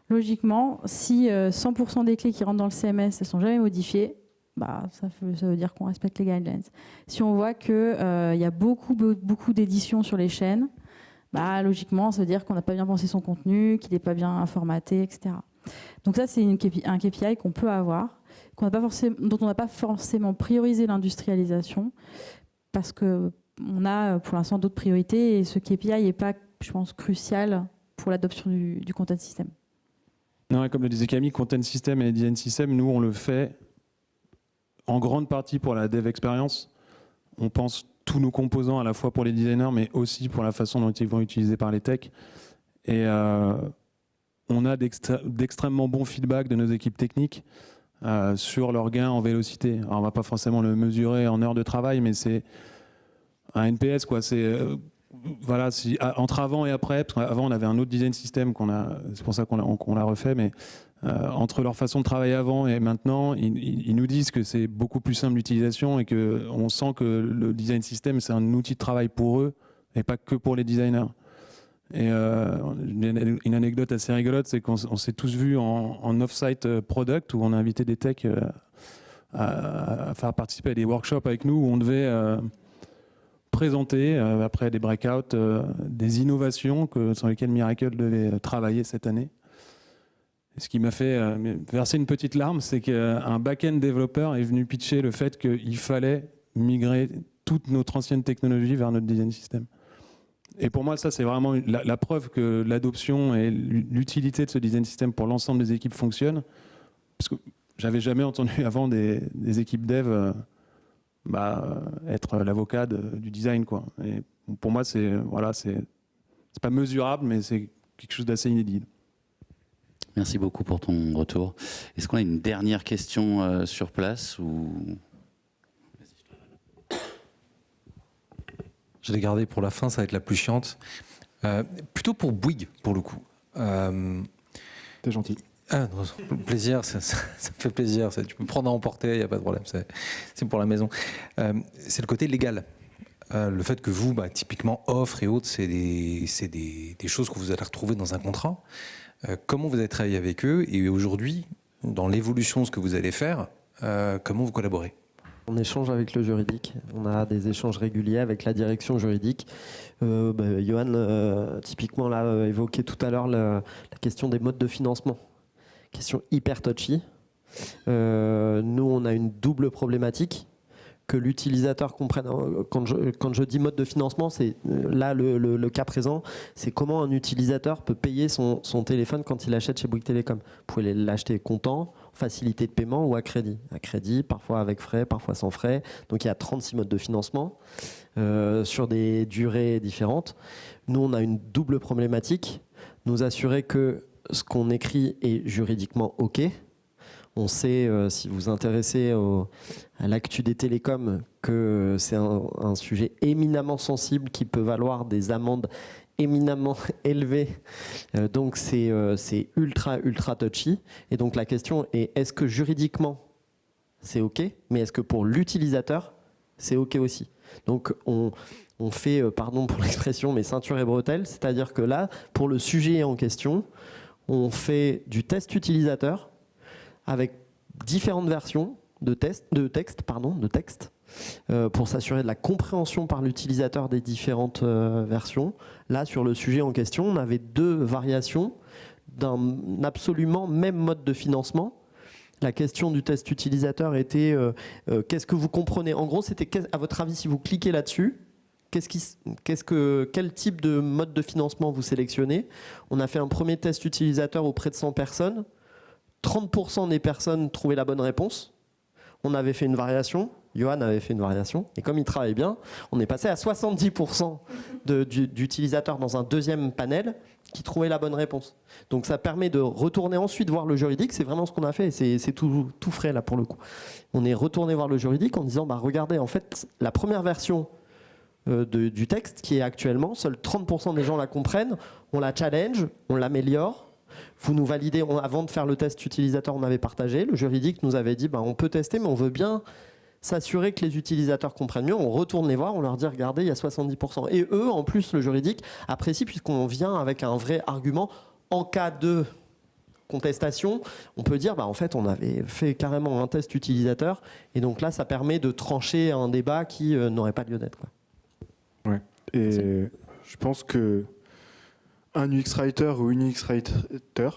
Logiquement, si 100% des clés qui rentrent dans le CMS, elles ne sont jamais modifiées, ça veut dire qu'on respecte les guidelines. Si on voit qu'il y a beaucoup d'éditions sur les chaînes, logiquement, ça veut dire qu'on n'a pas bien pensé son contenu, qu'il n'est pas bien formaté, etc. Donc ça, c'est un KPI qu'on peut avoir, dont on n'a pas forcément priorisé l'industrialisation, parce qu'on a pour l'instant d'autres priorités, et ce KPI n'est pas, je pense, crucial pour l'adoption du content system.
Non, comme le disait Camille, content system et design system, nous, on le fait en grande partie pour la dev expérience. On pense tous nos composants à la fois pour les designers, mais aussi pour la façon dont ils vont utiliser par les techs. Et on a d'extrêmement bons feedbacks de nos équipes techniques sur leur gain en vélocité. Alors, on ne va pas forcément le mesurer en heures de travail, mais c'est un NPS, quoi. C'est voilà, entre avant et après, parce qu'avant on avait un autre design system c'est pour ça qu'on l'a refait, mais entre leur façon de travailler avant et maintenant, ils nous disent que c'est beaucoup plus simple d'utilisation et qu'on sent que le design system, c'est un outil de travail pour eux et pas que pour les designers. Et une anecdote assez rigolote, c'est qu'on s'est tous vus en off-site product, où on a invité des techs à faire participer à des workshops avec nous, où on devait présenter, après des breakouts, des innovations sur lesquelles Miracle devait travailler cette année. Et ce qui m'a fait verser une petite larme, c'est qu'un back-end développeur est venu pitcher le fait qu'il fallait migrer toute notre ancienne technologie vers notre design system. Et pour moi, ça, c'est vraiment la preuve que l'adoption et l'utilité de ce design system pour l'ensemble des équipes fonctionnent. Parce que j'avais jamais entendu avant des équipes dev être l'avocat du design, quoi. Et pour moi, c'est pas mesurable, mais c'est quelque chose d'assez inédit.
Merci beaucoup pour ton retour. Est-ce qu'on a une dernière question sur place ou...
Je l'ai gardée pour la fin, ça va être la plus chiante. Plutôt pour Bouygues, pour le coup.
T'es gentil.
Ah, non, plaisir, ça me fait plaisir. Tu peux me prendre à emporter, il n'y a pas de problème. C'est pour la maison. C'est le côté légal. Le fait que vous, typiquement, offre et autres, c'est des choses que vous allez retrouver dans un contrat. Comment vous avez travaillé avec eux et aujourd'hui, dans l'évolution de ce que vous allez faire, comment vous collaborez ?
On échange avec le juridique, on a des échanges réguliers avec la direction juridique. Johan, typiquement, là, évoqué tout à l'heure la question des modes de financement. Question hyper touchy. Nous, on a une double problématique. Que l'utilisateur comprenne. Quand je dis mode de financement, c'est là le cas présent, c'est comment un utilisateur peut payer son téléphone quand il achète chez Bouygues Telecom. Vous pouvez l'acheter comptant, facilité de paiement ou à crédit. À crédit, parfois avec frais, parfois sans frais. Donc il y a 36 modes de financement sur des durées différentes. Nous, on a une double problématique. Nous assurer que ce qu'on écrit est juridiquement OK. On sait, si vous vous intéressez à l'actu des télécoms, que c'est un sujet éminemment sensible qui peut valoir des amendes éminemment élevées. Donc c'est ultra touchy. Et donc la question est, est-ce que juridiquement c'est OK, mais est-ce que pour l'utilisateur c'est OK aussi? Donc on fait, pardon pour l'expression, mais ceinture et bretelles, c'est-à-dire que là, pour le sujet en question, on fait du test utilisateur avec différentes versions de texte, pour s'assurer de la compréhension par l'utilisateur des différentes versions. Là, sur le sujet en question, on avait 2 variations d'un absolument même mode de financement. La question du test utilisateur était qu'est-ce que vous comprenez? En gros, c'était à votre avis, si vous cliquez là-dessus, quel type de mode de financement vous sélectionnez? On a fait un premier test utilisateur auprès de 100 personnes. 30% des personnes trouvaient la bonne réponse. On avait fait une variation. Johan avait fait une variation. Et comme il travaille bien, on est passé à 70% d'utilisateurs dans un deuxième panel qui trouvaient la bonne réponse. Donc ça permet de retourner ensuite voir le juridique. C'est vraiment ce qu'on a fait. C'est tout frais là pour le coup. On est retourné voir le juridique en disant regardez, en fait, la première version du texte qui est actuellement, seuls 30% des gens la comprennent, on la challenge, on l'améliore, vous nous validez, avant de faire le test utilisateur, on avait partagé, le juridique nous avait dit on peut tester, mais on veut bien s'assurer que les utilisateurs comprennent mieux, on retourne les voir, on leur dit regardez, il y a 70%. Et eux, en plus, le juridique apprécie puisqu'on vient avec un vrai argument en cas de contestation, on peut dire en fait on avait fait carrément un test utilisateur et donc là ça permet de trancher un débat qui n'aurait pas lieu d'être.
Ouais. Et je pense que un UX writer ou une UX writer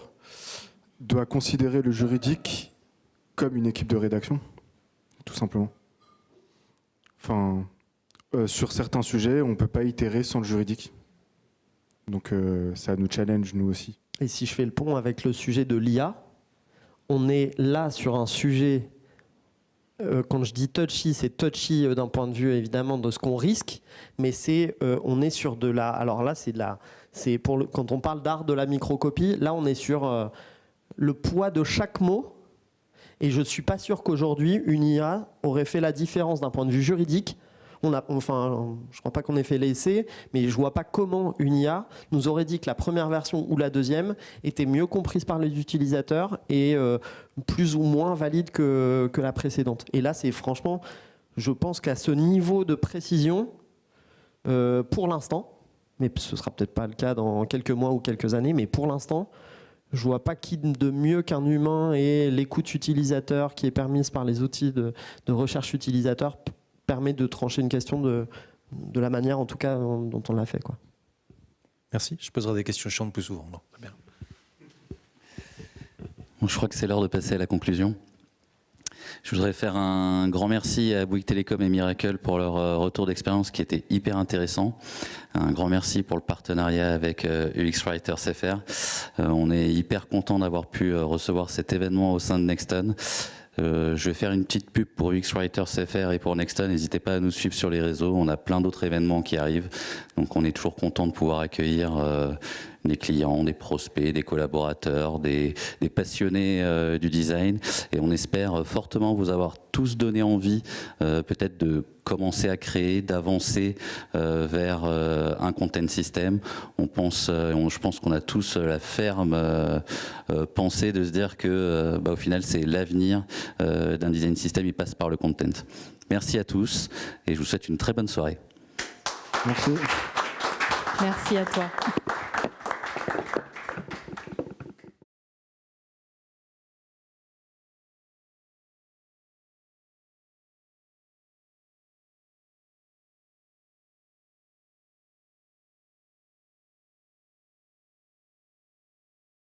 doit considérer le juridique comme une équipe de rédaction, tout simplement. Enfin, sur certains sujets, on ne peut pas itérer sans le juridique. Donc ça nous challenge, nous aussi.
Et si je fais le pont avec le sujet de l'IA, on est là sur un sujet, quand je dis touchy, c'est touchy d'un point de vue évidemment de ce qu'on risque, mais on est sur de la... Alors là, quand on parle d'art de la microcopie, là on est sur le poids de chaque mot, et je ne suis pas sûr qu'aujourd'hui, une IA aurait fait la différence d'un point de vue juridique. Je ne crois pas qu'on ait fait l'essai, mais je ne vois pas comment une IA nous aurait dit que la première version ou la deuxième était mieux comprise par les utilisateurs et plus ou moins valide que la précédente. Et là, c'est franchement, je pense qu'à ce niveau de précision, pour l'instant, mais ce ne sera peut-être pas le cas dans quelques mois ou quelques années, mais pour l'instant, je ne vois pas qui de mieux qu'un humain et l'écoute utilisateur qui est permise par les outils de recherche utilisateur permet de trancher une question de la manière, en tout cas, dont on l'a fait.
Merci. Je poserai des questions chiantes plus souvent. Non, bien.
Bon, je crois que c'est l'heure de passer à la conclusion. Je voudrais faire un grand merci à Bouygues Telecom et Miracle pour leur retour d'expérience qui était hyper intéressant. Un grand merci pour le partenariat avec UX Writers FR. On est hyper content d'avoir pu recevoir cet événement au sein de Nexton. Je vais faire une petite pub pour UX Writers FR et pour Nexton. N'hésitez pas à nous suivre sur les réseaux. On a plein d'autres événements qui arrivent. Donc on est toujours content de pouvoir accueillir des clients, des prospects, des collaborateurs, des passionnés du design. Et on espère fortement vous avoir tous donné envie peut-être de commencer à créer, d'avancer vers un content system. Je pense qu'on a tous la ferme pensée de se dire que au final c'est l'avenir d'un design system, il passe par le content. Merci à tous et je vous souhaite une très bonne soirée.
Merci.
Merci à toi.